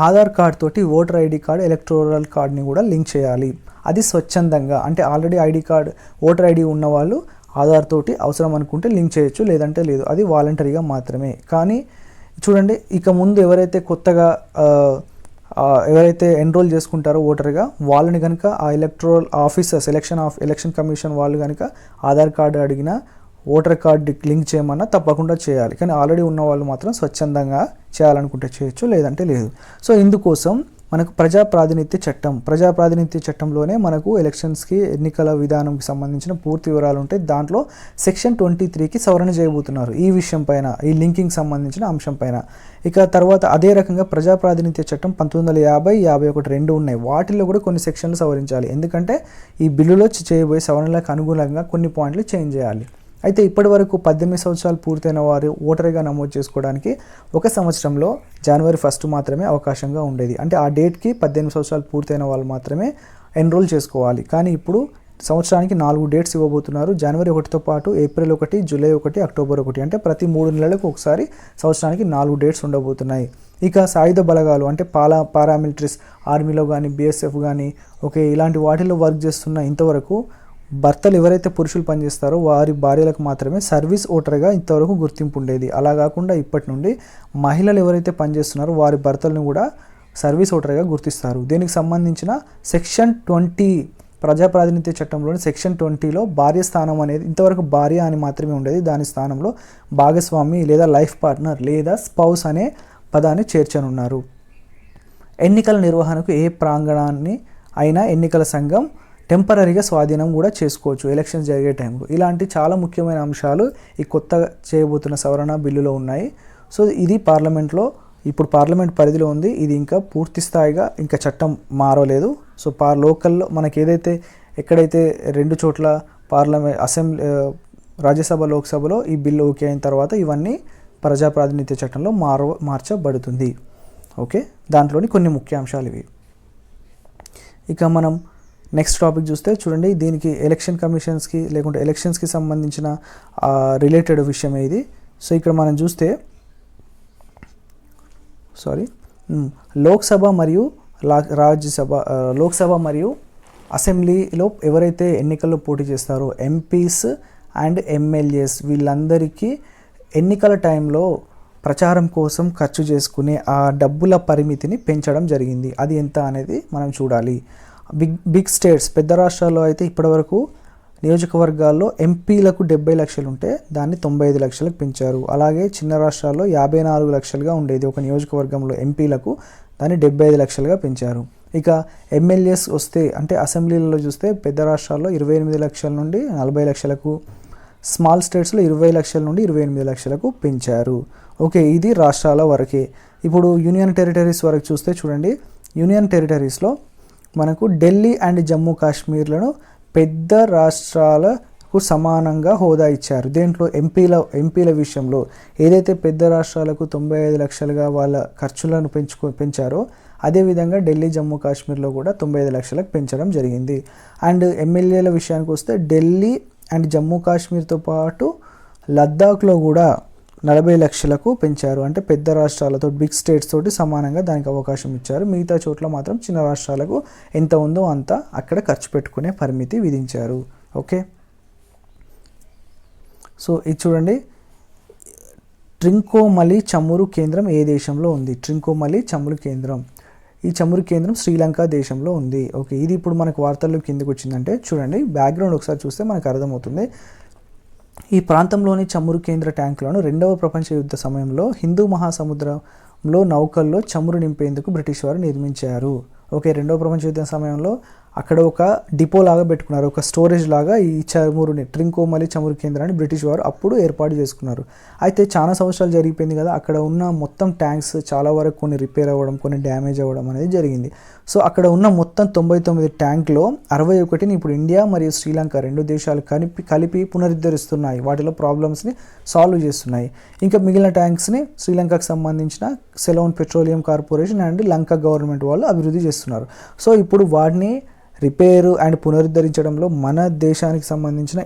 ఆధార్ కార్డ్ తోటి ఓటర్ ఐడి కార్డ్, ఎలక్టోరల్ కార్డ్ని కూడా లింక్ చేయాలి. అది స్వచ్ఛందంగా, అంటే already ID card, voter ID ఉన్న వాళ్ళు ఆధార్ తోటి అవసరం అనుకుంటే లింక్ చేయొచ్చు, లేదంటే లేదు. అది వాలంటరీగా మాత్రమే. కానీ చూడండి, ఇక ముందు ఎవరైతే కొత్తగా ఎన్రోల్ చేసుకుంటారో ఓటర్గా, వాళ్ళని కనుక ఆ ఎలక్టోరల్ ఆఫీసర్స్, ఎలక్షన్ కమిషన్ వాళ్ళు కనుక ఆధార్ కార్డు అడిగినా, ఓటర్ కార్డు లింక్ చేయమన్నా తప్పకుండా చేయాలి. కానీ ఆల్రెడీ ఉన్న వాళ్ళు మాత్రం స్వచ్ఛందంగా చేయాలనుకుంటే చేయొచ్చు, లేదంటే లేదు. సో ఇందుకోసం మనకు ప్రజాప్రాతినిధ్య చట్టంలోనే మనకు ఎలక్షన్స్కి, ఎన్నికల విధానంకి సంబంధించిన పూర్తి వివరాలు ఉంటాయి. దాంట్లో సెక్షన్ 23కి సవరణ చేయబోతున్నారు ఈ విషయం పైన, ఈ లింకింగ్ సంబంధించిన అంశం పైన. ఇక తర్వాత అదే రకంగా ప్రజాప్రాతినిధ్య చట్టం 1950, 51 రెండు ఉన్నాయి. వాటిల్లో కూడా కొన్ని సెక్షన్లు సవరించాలి. ఎందుకంటే ఈ బిల్లులో చేయబోయే సవరణలకు అనుగుణంగా కొన్ని పాయింట్లు చేంజ్ చేయాలి. అయితే ఇప్పటి వరకు 18 సంవత్సరాలు పూర్తయిన వారు ఓటర్గా నమోదు చేసుకోవడానికి ఒక సంవత్సరంలో జనవరి 1 మాత్రమే అవకాశంగా ఉండేది. అంటే ఆ డేట్కి 18 సంవత్సరాలు పూర్తయిన వాళ్ళు మాత్రమే ఎన్రోల్ చేసుకోవాలి. కానీ ఇప్పుడు సంవత్సరానికి 4 డేట్స్ ఇవ్వబోతున్నారు. జనవరి 1తో పాటు ఏప్రిల్ 1, జూలై 1, అక్టోబర్ 1. అంటే ప్రతి 3 నెలలకు ఒకసారి సంవత్సరానికి 4 డేట్స్ ఉండబోతున్నాయి. ఇక సాయుధ బలగాలు, అంటే పారామిలిటరీస్, ఆర్మీలో కానీ, బీఎస్ఎఫ్ కానీ, ఇలాంటి వాటిల్లో వర్క్ చేస్తున్న ఇంతవరకు భర్తలు ఎవరైతే పురుషులు పనిచేస్తారో వారి భార్యలకు మాత్రమే సర్వీస్ ఓటర్గా ఇంతవరకు గుర్తింపు ఉండేది. అలా కాకుండా ఇప్పటి నుండి మహిళలు ఎవరైతే పనిచేస్తున్నారో వారి భర్తలను కూడా సర్వీస్ ఓటర్గా గుర్తిస్తారు. దీనికి సంబంధించిన సెక్షన్ 20 ప్రజాప్రాతినిధ్య చట్టంలోని సెక్షన్ 20లో భార్య స్థానం అనేది ఇంతవరకు భార్య అని మాత్రమే ఉండేది. దాని స్థానంలో భాగస్వామి లేదా లైఫ్ పార్ట్నర్ లేదా స్పౌస్ అనే పదాన్ని చేర్చనున్నారు. ఎన్నికల నిర్వహణకు ఏ ప్రాంగణాన్ని అయినా ఎన్నికల సంఘం టెంపరీగా స్వాధీనం కూడా చేసుకోవచ్చు ఎలక్షన్స్ జరిగే టైంలో. ఇలాంటి చాలా ముఖ్యమైన అంశాలు ఈ కొత్తగా చేయబోతున్న సవరణ బిల్లులో ఉన్నాయి. సో ఇది ఇప్పుడు పార్లమెంట్ పరిధిలో ఉంది. ఇది ఇంకా పూర్తి స్థాయిగా ఇంకా చట్టం మారలేదు. సో లోకల్లో మనకి ఎక్కడైతే 2 చోట్ల అసెంబ్లీ, రాజ్యసభ, లోక్సభలో ఈ బిల్లు ఓకే అయిన తర్వాత ఇవన్నీ ప్రజాప్రాతినిధ్య చట్టంలో మార్చబడుతుంది. ఓకే, దాంట్లోని కొన్ని ముఖ్య అంశాలు ఇవి. ఇక మనం నెక్స్ట్ టాపిక్ చూస్తే చూడండి, దీనికి ఎలక్షన్ కమిషన్స్కి లేకుంటే ఎలక్షన్స్కి సంబంధించిన రిలేటెడ్ విషయం ఇది. సో ఇక్కడ మనం చూస్తే లోక్సభ మరియు అసెంబ్లీలో ఎవరైతే ఎన్నికల్లో పోటీ చేస్తారో ఎంపీస్ అండ్ ఎమ్మెల్యేస్ వీళ్ళందరికీ ఎన్నికల టైంలో ప్రచారం కోసం ఖర్చు చేసుకునే ఆ డబ్బుల పరిమితిని పెంచడం జరిగింది. అది ఎంత అనేది మనం చూడాలి. బిగ్ స్టేట్స్, పెద్ద రాష్ట్రాల్లో అయితే ఇప్పటివరకు నియోజకవర్గాల్లో ఎంపీలకు 70 లక్షలు ఉంటే దాన్ని 95 లక్షలకు పెంచారు. అలాగే చిన్న రాష్ట్రాల్లో 54 లక్షలుగా ఉండేది ఒక నియోజకవర్గంలో ఎంపీలకు, దాన్ని 75 లక్షలుగా పెంచారు. ఇక ఎమ్మెల్యేస్ వస్తే, అంటే అసెంబ్లీలలో చూస్తే పెద్ద రాష్ట్రాల్లో 28 లక్షల నుండి 40 లక్షలకు, స్మాల్ స్టేట్స్లో 20 లక్షల నుండి 28 లక్షలకు పెంచారు. ఓకే, ఇది రాష్ట్రాల వరకే. ఇప్పుడు యూనియన్ టెరిటరీస్ వరకు చూస్తే చూడండి, యూనియన్ టెరిటరీస్లో మనకు ఢిల్లీ అండ్ జమ్మూ కాశ్మీర్లను పెద్ద రాష్ట్రాల సమానంగా హోదా ఇచ్చారు. దేంట్లో ఎంపీల విషయంలో ఏదైతే పెద్ద రాష్ట్రాలకు 95 లక్షలుగా వాళ్ళ ఖర్చులను పెంచారో అదేవిధంగా ఢిల్లీ జమ్మూ కాశ్మీర్లో కూడా 95 లక్షలకు పెంచడం జరిగింది. అండ్ ఎమ్మెల్యేల విషయానికి వస్తే ఢిల్లీ అండ్ జమ్మూ కాశ్మీర్తో పాటు లద్దాఖ్లో కూడా 40 లక్షలకు పెంచారు. అంటే పెద్ద రాష్ట్రాలతో బిగ్ స్టేట్స్ తోటి సమానంగా దానికి అవకాశం ఇచ్చారు. మిగతా చోట్ల మాత్రం చిన్న రాష్ట్రాలకు ఎంత ఉందో అంత అక్కడ ఖర్చు పెట్టుకునే పరిమితి విధించారు. ఓకే, సో ఇది చూడండి, ట్రింకోమలి చమురు కేంద్రం ఏ దేశంలో ఉంది? ట్రింకోమలి చమురు కేంద్రం, ఈ చమురు కేంద్రం శ్రీలంక దేశంలో ఉంది. ఓకే, ఇది ఇప్పుడు మనకు వార్తల్లో కిందకు వచ్చిందంటే చూడండి, బ్యాక్గ్రౌండ్ ఒకసారి చూస్తే మనకు అర్థమవుతుంది. ఈ ప్రాంతంలోని చమురు కేంద్ర ట్యాంకులను 2వ ప్రపంచ యుద్ధ సమయంలో హిందూ మహాసముద్రంలో నౌకల్లో చమురు నింపేందుకు బ్రిటిష్ వారు నిర్మించారు. ఓకే, 2వ ప్రపంచ యుద్ధ సమయంలో అక్కడ ఒక డిపో లాగా పెట్టుకున్నారు, ఒక స్టోరేజ్ లాగా ఈ చమురుని, ట్రింకోమలి చమురు కేంద్రాన్ని బ్రిటిష్ వారు అప్పుడు ఏర్పాటు చేసుకున్నారు. అయితే చాలా సంవత్సరాలు జరిగిపోయింది కదా, అక్కడ ఉన్న మొత్తం ట్యాంక్స్ చాలా వరకు కొన్ని రిపేర్ అవ్వడం, కొన్ని డ్యామేజ్ అవ్వడం అనేది జరిగింది. సో అక్కడ ఉన్న మొత్తం 99 ట్యాంక్లో 61ని ఇప్పుడు ఇండియా మరియు శ్రీలంక 2 దేశాలు కలిపి పునరుద్ధరిస్తున్నాయి, వాటిలో ప్రాబ్లమ్స్ని సాల్వ్ చేస్తున్నాయి. ఇంకా మిగిలిన ట్యాంక్స్ని శ్రీలంకకు సంబంధించిన Ceylon petroleum corporation and Lanka government వాళ్ళు అభివృద్ధి చేస్తున్నారు. సో ఇప్పుడు వాటిని రిపేరు అండ్ పునరుద్ధరించడంలో మన దేశానికి సంబంధించిన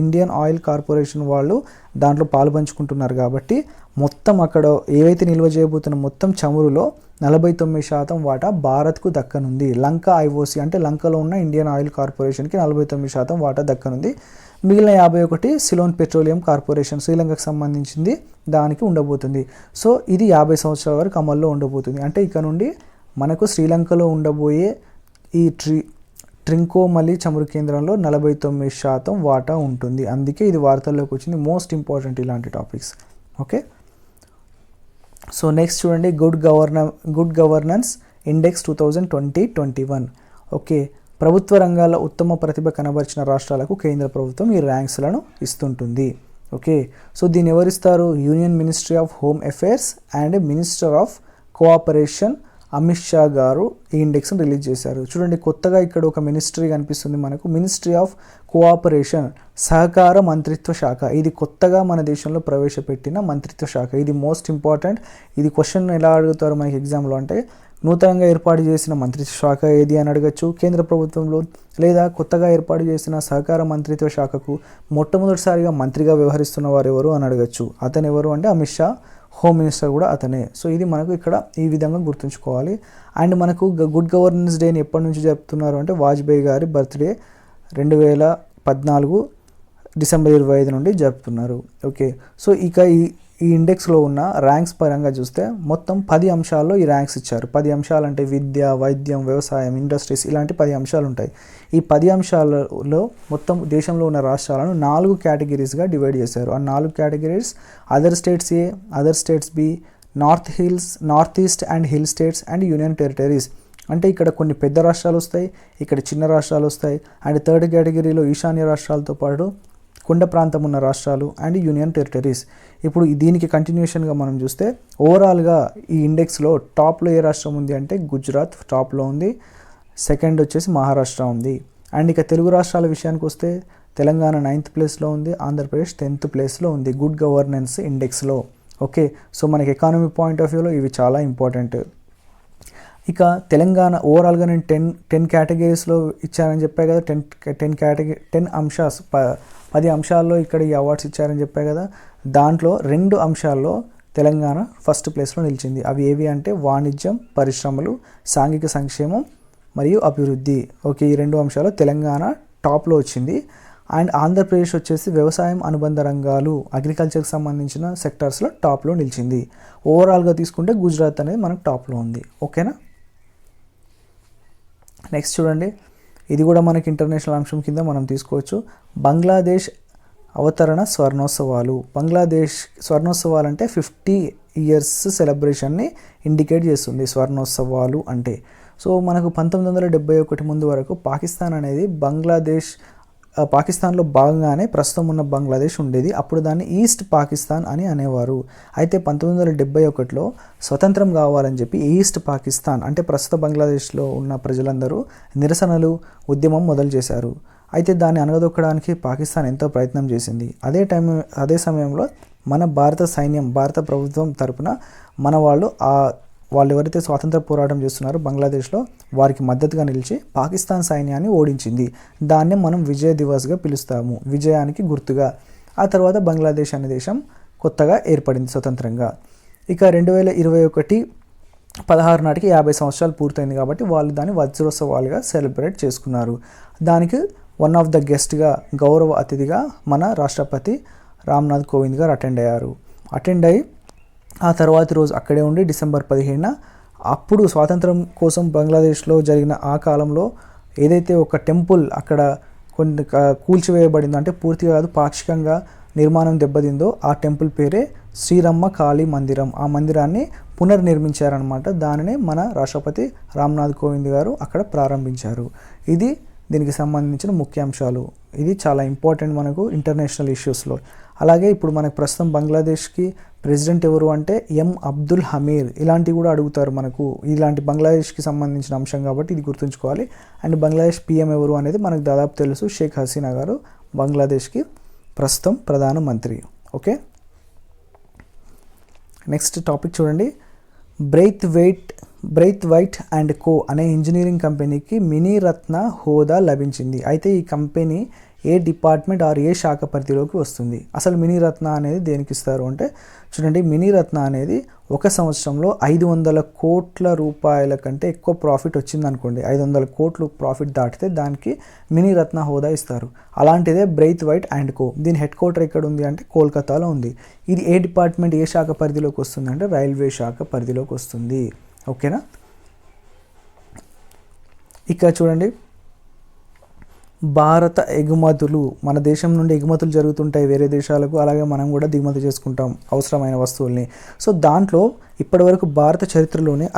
ఇండియన్ ఆయిల్ కార్పొరేషన్ వాళ్ళు దాంట్లో పాలుపంచుకుంటున్నారు. కాబట్టి మొత్తం అక్కడ ఏవైతే నిల్వ చేయబోతున్న మొత్తం చమురులో 49% వాటా భారత్కు దక్కనుంది. లంక ఐఓసి అంటే లంకలో ఉన్న ఇండియన్ ఆయిల్ కార్పొరేషన్కి 49% వాటా దక్కనుంది. మిగిలిన 51 సిలోన్ పెట్రోలియం కార్పొరేషన్ శ్రీలంకకు సంబంధించింది దానికి ఉండబోతుంది. సో ఇది 50 సంవత్సరాల వరకు అమల్లో ఉండబోతుంది. అంటే ఇక నుండి మనకు శ్రీలంకలో ఉండబోయే ఈ ట్రింకోమలి చమురు కేంద్రంలో 49% వాటా ఉంటుంది. అందుకే ఇది వార్తల్లోకి వచ్చింది, మోస్ట్ ఇంపార్టెంట్ ఇలాంటి టాపిక్స్. ఓకే, సో నెక్స్ట్ చూడండి, గుడ్ గవర్నెన్స్ ఇండెక్స్ 2020-21. ఓకే, ప్రభుత్వ రంగాల్లో ఉత్తమ ప్రతిభ కనబరిచిన రాష్ట్రాలకు కేంద్ర ప్రభుత్వం ఈ ర్యాంక్స్లను ఇస్తుంటుంది. ఓకే, సో దీన్ని ఎవరిస్తారు? Union ministry of home affairs and minister of cooperation Amit Shah గారు ఈ ఇండెక్స్ని రిలీజ్ చేశారు. చూడండి, కొత్తగా ఇక్కడ ఒక మినిస్ట్రీ కనిపిస్తుంది మనకు, మినిస్ట్రీ ఆఫ్ కోఆపరేషన్, సహకార మంత్రిత్వ శాఖ. ఇది కొత్తగా మన దేశంలో ప్రవేశపెట్టిన మంత్రిత్వ శాఖ. ఇది మోస్ట్ ఇంపార్టెంట్. ఇది క్వశ్చన్ ఎలా అడుగుతారు మనకి ఎగ్జామ్లో అంటే, నూతనంగా ఏర్పాటు చేసిన మంత్రిత్వ శాఖ ఏది అని అడగచ్చు కేంద్ర ప్రభుత్వంలో, లేదా కొత్తగా ఏర్పాటు చేసిన సహకార మంత్రిత్వ శాఖకు మొట్టమొదటిసారిగా మంత్రిగా వ్యవహరిస్తున్న వారు ఎవరు అని అడగచ్చు. అతను ఎవరు అంటే అమిత్ షా, హోమ్ మినిస్టర్ కూడా అతనే. సో ఇది మనకు ఇక్కడ ఈ విధంగా గుర్తుంచుకోవాలి. అండ్ మనకు గుడ్ గవర్నెన్స్ డేని ఎప్పటి నుంచి జరుపుతున్నారు అంటే, వాజ్పేయి గారి బర్త్డే 2014 డిసెంబర్ 25 నుండి జరుపుతున్నారు. ఓకే, సో ఇక ఈ ఇండెక్స్లో ఉన్న ర్యాంక్స్ పరంగా చూస్తే మొత్తం 10 అంశాల్లో ఈ ర్యాంక్స్ ఇచ్చారు. 10 అంశాలు అంటే విద్య, వైద్యం, వ్యవసాయం, ఇండస్ట్రీస్, ఇలాంటి 10 అంశాలు ఉంటాయి. ఈ 10 అంశాలలో మొత్తం దేశంలో ఉన్న రాష్ట్రాలను 4 కేటగిరీస్గా డివైడ్ చేశారు. ఆ 4 categories other states A, other states B, north east and hill states and union territories. అంటే ఇక్కడ కొన్ని పెద్ద రాష్ట్రాలు వస్తాయి, ఇక్కడ చిన్న రాష్ట్రాలు వస్తాయి. అండ్ థర్డ్ కేటగిరీలో ఈశాన్య రాష్ట్రాలతో పాటు కొండ ప్రాంతం ఉన్న రాష్ట్రాలు అండ్ యూనియన్ టెరిటరీస్. ఇప్పుడు దీనికి కంటిన్యూషన్గా మనం చూస్తే ఓవరాల్గా ఈ ఇండెక్స్లో టాప్లో ఏ రాష్ట్రం ఉంది అంటే గుజరాత్ టాప్లో ఉంది, సెకండ్ వచ్చేసి మహారాష్ట్ర ఉంది. అండ్ ఇక తెలుగు రాష్ట్రాల విషయానికి వస్తే తెలంగాణ 9th ప్లేస్లో ఉంది, ఆంధ్రప్రదేశ్ 10th ప్లేస్లో ఉంది గుడ్ గవర్నెన్స్ ఇండెక్స్లో. ఓకే, సో మనకి ఎకానమీ పాయింట్ ఆఫ్ వ్యూలో ఇవి చాలా ఇంపార్టెంట్. ఇక తెలంగాణ ఓవరాల్గా నేను 10 కేటగిరీస్లో ఇచ్చారని చెప్పా కదా, 10 అంశాస్ 10 అంశాల్లో ఇక్కడ ఈ అవార్డ్స్ ఇచ్చారని చెప్పా కదా. దాంట్లో 2 అంశాల్లో తెలంగాణ ఫస్ట్ ప్లేస్లో నిలిచింది. అవి ఏవి అంటే వాణిజ్యం, పరిశ్రమలు, సాంఘిక సంక్షేమం మరియు అభివృద్ధి. ఓకే, ఈ 2 అంశాలు తెలంగాణ టాప్లో వచ్చింది. అండ్ ఆంధ్రప్రదేశ్ వచ్చేసి వ్యవసాయం, అనుబంధ రంగాలు, అగ్రికల్చర్కి సంబంధించిన సెక్టార్స్లో టాప్లో నిలిచింది. ఓవరాల్గా తీసుకుంటే గుజరాత్ అనేది మనకు టాప్లో ఉంది. ఓకేనా, నెక్స్ట్ చూడండి, ఇది కూడా మనకి ఇంటర్నేషనల్ అంశం కింద మనం తీసుకోవచ్చు. బంగ్లాదేశ్ అవతరణ స్వర్ణోత్సవాలు. బంగ్లాదేశ్ స్వర్ణోత్సవాలు అంటే 50 ఇయర్స్ సెలబ్రేషన్ని ఇండికేట్ చేస్తుంది స్వర్ణోత్సవాలు అంటే. సో మనకు 1971 ముందు వరకు పాకిస్తాన్ అనేది పాకిస్తాన్లో భాగంగానే ప్రస్తుతం ఉన్న బంగ్లాదేశ్ ఉండేది. అప్పుడు దాన్ని ఈస్ట్ పాకిస్తాన్ అని అనేవారు. అయితే 1971లో స్వతంత్రం కావాలని చెప్పి ఈస్ట్ పాకిస్తాన్ అంటే ప్రస్తుత బంగ్లాదేశ్లో ఉన్న ప్రజలందరూ నిరసనలు, ఉద్యమం మొదలు చేశారు. అయితే దాన్ని అణగదొక్కడానికి పాకిస్తాన్ ఎంతో ప్రయత్నం చేసింది. అదే సమయంలో మన భారత సైన్యం, భారత ప్రభుత్వం తరపున మన వాళ్ళు ఎవరైతే స్వాతంత్ర పోరాటం చేస్తున్నారో బంగ్లాదేశ్లో వారికి మద్దతుగా నిలిచి పాకిస్తాన్ సైన్యాన్ని ఓడించింది. దాన్నే మనం విజయ్ దివస్గా పిలుస్తాము, విజయానికి గుర్తుగా. ఆ తర్వాత బంగ్లాదేశ్ అనే దేశం కొత్తగా ఏర్పడింది స్వతంత్రంగా. ఇక 2021 16 నాటికి 50 సంవత్సరాలు పూర్తయింది కాబట్టి వాళ్ళు దాన్ని వజ్రోత్సవాలుగా సెలబ్రేట్ చేసుకున్నారు. దానికి వన్ ఆఫ్ ద గెస్ట్గా, గౌరవ అతిథిగా మన రాష్ట్రపతి రామ్నాథ్ కోవింద్ గారు అటెండ్ అయ్యి ఆ తర్వాతి రోజు అక్కడే ఉండి డిసెంబర్ 17న అప్పుడు స్వాతంత్రం కోసం బంగ్లాదేశ్లో జరిగిన ఆ కాలంలో ఏదైతే ఒక టెంపుల్ అక్కడ కొన్ని కూల్చివేయబడిందో, అంటే పూర్తిగా కాదు పాక్షికంగా నిర్మాణం దెబ్బతిందో, ఆ టెంపుల్ పేరే శ్రీరమ్మ కాళీ మందిరం. ఆ మందిరాన్ని పునర్నిర్మించారనమాట. దానిని మన రాష్ట్రపతి రామ్నాథ్ కోవింద్ గారు అక్కడ ప్రారంభించారు. ఇది దీనికి సంబంధించిన ముఖ్యాంశాలు. ఇది చాలా ఇంపార్టెంట్ మనకు ఇంటర్నేషనల్ ఇష్యూస్లో. అలాగే ఇప్పుడు మనకు ప్రస్తుతం బంగ్లాదేశ్కి ప్రెసిడెంట్ ఎవరు అంటే అబ్దుల్ హమీద్. ఇలాంటివి కూడా అడుగుతారు మనకు, ఇలాంటి బంగ్లాదేశ్కి సంబంధించిన అంశం కాబట్టి ఇది గుర్తుంచుకోవాలి. అండ్ బంగ్లాదేశ్ పిఎం ఎవరు అనేది మనకు దాదాపు తెలుసు, షేక్ హసీనా గారు బంగ్లాదేశ్కి ప్రస్తుతం ప్రధానమంత్రి. ఓకే, నెక్స్ట్ టాపిక్ చూడండి. బ్రెయిత్వైట్ అండ్ కో అనే ఇంజనీరింగ్ కంపెనీకి మినీ రత్న హోదా లభించింది. అయితే ఈ కంపెనీ ఏ డిపార్ట్మెంట్ ఆర్ ఏ శాఖ పరిధిలోకి వస్తుంది? అసలు మినీ రత్న అనేది దేనికి ఇస్తారు అంటే చూడండి, మినీ రత్న అనేది ఒక సంవత్సరంలో 500 కోట్ల రూపాయల కంటే ఎక్కువ ప్రాఫిట్ వచ్చింది అనుకోండి, 500 కోట్లు ప్రాఫిట్ దాటితే దానికి మినీ రత్న హోదా ఇస్తారు. అలాంటిదే బ్రెయిత్వైట్ అండ్ కో. దీని హెడ్ క్వార్టర్ ఎక్కడ ఉంది అంటే కోల్కతాలో ఉంది. ఇది ఏ డిపార్ట్మెంట్, ఏ శాఖ పరిధిలోకి వస్తుంది అంటే రైల్వే శాఖ పరిధిలోకి వస్తుంది. ఓకేనా, ఇక్కడ చూడండి, భారత ఎగుమతులు, మన దేశం నుండి ఎగుమతులు జరుగుతుంటాయి వేరే దేశాలకు, అలాగే మనం కూడా దిగుమతి చేసుకుంటాం అవసరమైన వస్తువుల్ని. సో దాంట్లో ఇప్పటివరకు భారత చరిత్రలోనే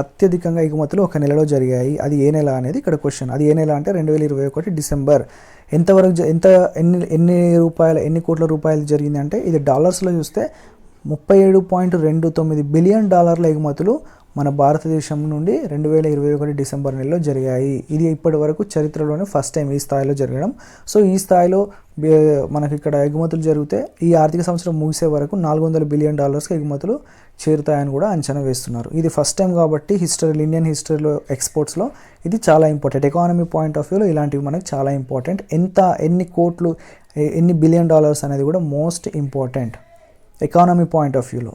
అత్యధికంగా ఎగుమతులు ఒక నెలలో జరిగాయి. అది ఏ నెల అనేది ఇక్కడ క్వశ్చన్. అది ఏ నెల అంటే 2021 డిసెంబర్. ఎన్ని కోట్ల రూపాయలు జరిగింది అంటే ఇది డాలర్స్లో చూస్తే $37.29 బిలియన్ ఎగుమతులు మన భారతదేశం నుండి 2021 డిసెంబర్ నెలలో జరిగాయి. ఇది ఇప్పటి వరకు చరిత్రలోనే ఫస్ట్ టైం ఈ స్థాయిలో జరగడం. సో ఈ స్థాయిలో మనకి ఇక్కడ ఎగుమతులు జరిగితే ఈ ఆర్థిక సంవత్సరం ముగిసే వరకు $400 బిలియన్ ఎగుమతులు చేరుతాయని కూడా అంచనా వేస్తున్నారు. ఇది ఫస్ట్ టైం కాబట్టి ఇండియన్ హిస్టరీలో ఎక్స్పోర్ట్స్లో ఇది చాలా ఇంపార్టెంట్. ఎకానమీ పాయింట్ ఆఫ్ వ్యూలో ఇలాంటివి మనకు చాలా ఇంపార్టెంట్. ఎన్ని కోట్లు, ఎన్ని బిలియన్ డాలర్స్ అనేది కూడా most important economy point of వ్యూలో.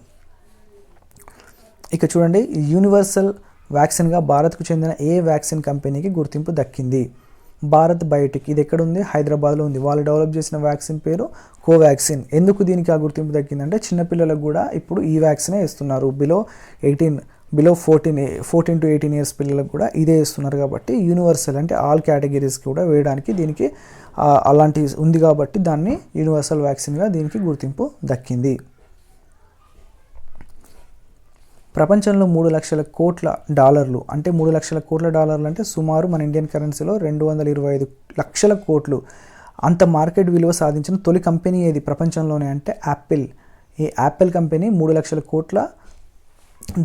ఇక చూడండి, యూనివర్సల్ వ్యాక్సిన్గా భారత్కు చెందిన ఏ వ్యాక్సిన్ కంపెనీకి గుర్తింపు దక్కింది? భారత్ బయోటెక్. ఇది ఎక్కడుంది? హైదరాబాద్లో ఉంది. వాళ్ళు డెవలప్ చేసిన వ్యాక్సిన్ పేరు కోవాక్సిన్. ఎందుకు దీనికి ఆ గుర్తింపు దక్కిందంటే చిన్నపిల్లలకు కూడా ఇప్పుడు ఈ వ్యాక్సినే ఇస్తున్నారు. బిలో 14 to 18 ఇయర్స్ పిల్లలకు కూడా ఇదే ఇస్తున్నారు కాబట్టి యూనివర్సల్ అంటే ఆల్ కేటగిరీస్కి కూడా వేయడానికి దీనికి అలాంటి ఉంది కాబట్టి దాన్ని యూనివర్సల్ వ్యాక్సిన్గా దీనికి గుర్తింపు దక్కింది. ప్రపంచంలో 3 లక్షల కోట్ల డాలర్లు అంటే 3 లక్షల కోట్ల డాలర్లు అంటే సుమారు మన ఇండియన్ కరెన్సీలో 225 లక్షల కోట్లు అంత మార్కెట్ విలువ సాధించిన తొలి కంపెనీ ఏది ప్రపంచంలోనే అంటే యాపిల్. ఈ యాపిల్ కంపెనీ 3 లక్షల కోట్ల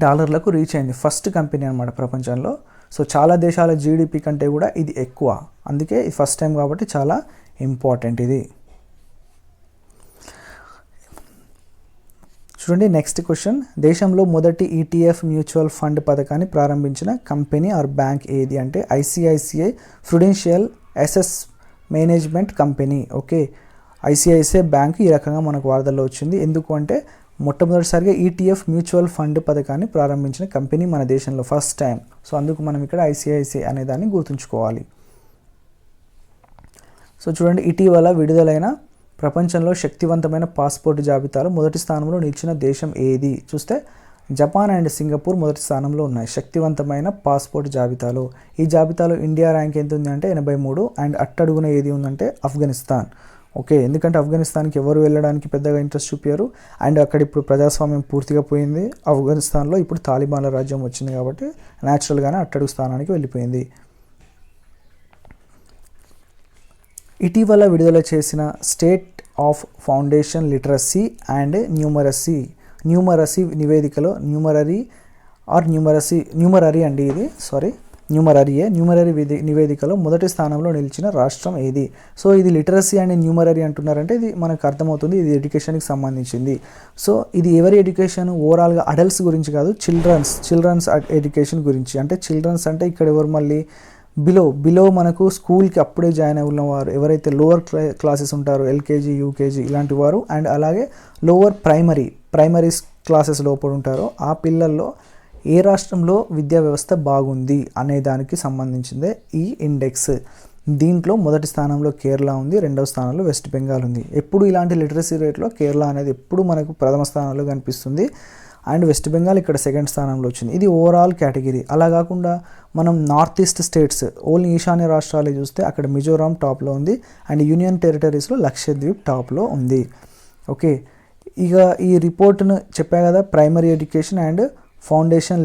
డాలర్లకు రీచ్ అయింది. ఫస్ట్ కంపెనీ అనమాట ప్రపంచంలో. సో చాలా దేశాల జీడిపి కంటే కూడా ఇది ఎక్కువ, అందుకే ఇది ఫస్ట్ టైం కాబట్టి చాలా ఇంపార్టెంట్ ఇది. చూడండి, నెక్స్ట్ క్వశ్చన్. దేశంలో మొదటి ETF మ్యూచువల్ ఫండ్ పథకాన్ని ప్రారంభించిన కంపెనీ ఆర్ బ్యాంక్ ఏది అంటే ICICI Prudential asset management company. Okay, ICICI bank ఈ రకంగా మనకు వార్తల్లో వచ్చింది. ఎందుకు అంటే మొట్టమొదటిసారిగా ETF మ్యూచువల్ ఫండ్ పథకాన్ని ప్రారంభించిన కంపెనీ మన దేశంలో ఫస్ట్ టైం. సో అందుకు మనం ఇక్కడ ICICI అనే దాన్ని గుర్తుంచుకోవాలి. సో చూడండి, ఇటీవల విడుదలైన ప్రపంచంలో శక్తివంతమైన పాస్పోర్ట్ జాబితాలో మొదటి స్థానంలో నిలిచిన దేశం ఏది? చూస్తే జపాన్ అండ్ సింగపూర్ మొదటి స్థానంలో ఉన్నాయి శక్తివంతమైన పాస్పోర్ట్ జాబితాలో. ఈ జాబితాలో ఇండియా ర్యాంక్ ఎంత ఉంది అంటే 83 అండ్ అట్టడుగున ఏది ఉందంటే ఆఫ్ఘనిస్తాన్. ఓకే, ఎందుకంటే ఆఫ్ఘనిస్తాన్కి ఎవరు వెళ్ళడానికి పెద్దగా ఇంట్రెస్ట్ చూపారు అండ్ అక్కడ ఇప్పుడు ప్రజాస్వామ్యం పూర్తిగా పోయింది. ఆఫ్ఘనిస్తాన్లో ఇప్పుడు తాలిబాన్ల రాజ్యం వచ్చింది కాబట్టి న్యాచురల్గానే అట్టడుగు స్థానానికి వెళ్ళిపోయింది. ఇటీవల విడుదల చేసిన state of foundation literacy and numeracy నివేదికలో న్యూమరరీ అండి ఇది న్యూమరరీ నివేదికలో మొదటి స్థానంలో నిలిచిన రాష్ట్రం ఏది? సో ఇది లిటరసీ అండ్ న్యూమరరీ అంటున్నారంటే ఇది మనకు అర్థమవుతుంది, ఇది ఎడ్యుకేషన్కి సంబంధించింది. సో ఇది ఎవరి ఎడ్యుకేషన్? ఓవరాల్గా అడల్ట్స్ గురించి కాదు, చిల్డ్రన్స్ ఎడ్యుకేషన్ గురించి. అంటే చిల్డ్రన్స్ అంటే ఇక్కడ ఎవరు మళ్ళీ బిలో మనకు స్కూల్కి అప్పుడే జాయిన్ అయి ఉన్నవారు, ఎవరైతే లోవర్ క్లాసెస్ ఉంటారో ఎల్కేజీ యూకేజీ ఇలాంటి వారు, అండ్ అలాగే లోవర్ ప్రైమరీ క్లాసెస్ లోపల ఉంటారో ఆ పిల్లల్లో ఏ రాష్ట్రంలో విద్యా వ్యవస్థ బాగుంది అనే దానికి సంబంధించిందే ఈ ఇండెక్స్. దీంట్లో మొదటి స్థానంలో కేరళ ఉంది, రెండవ స్థానంలో వెస్ట్ బెంగాల్ ఉంది. ఎప్పుడు ఇలాంటి లిటరసీ రేట్లో కేరళ అనేది ఎప్పుడు మనకు ప్రథమ స్థానంలో కనిపిస్తుంది, అండ్ వెస్ట్ బెంగాల్ ఇక్కడ సెకండ్ స్థానంలో వచ్చింది. ఇది ఓవరాల్ కేటగిరీ. అలా కాకుండా మనం నార్త్ ఈస్ట్ స్టేట్స్, ఓన్లీ ఈశాన్య రాష్ట్రాలు చూస్తే అక్కడ మిజోరాం టాప్లో ఉంది, అండ్ యూనియన్ టెరిటరీస్లో లక్షద్వీప్ టాప్లో ఉంది. ఓకే, ఇక ఈ రిపోర్ట్ను చెప్పా కదా, primary education and foundation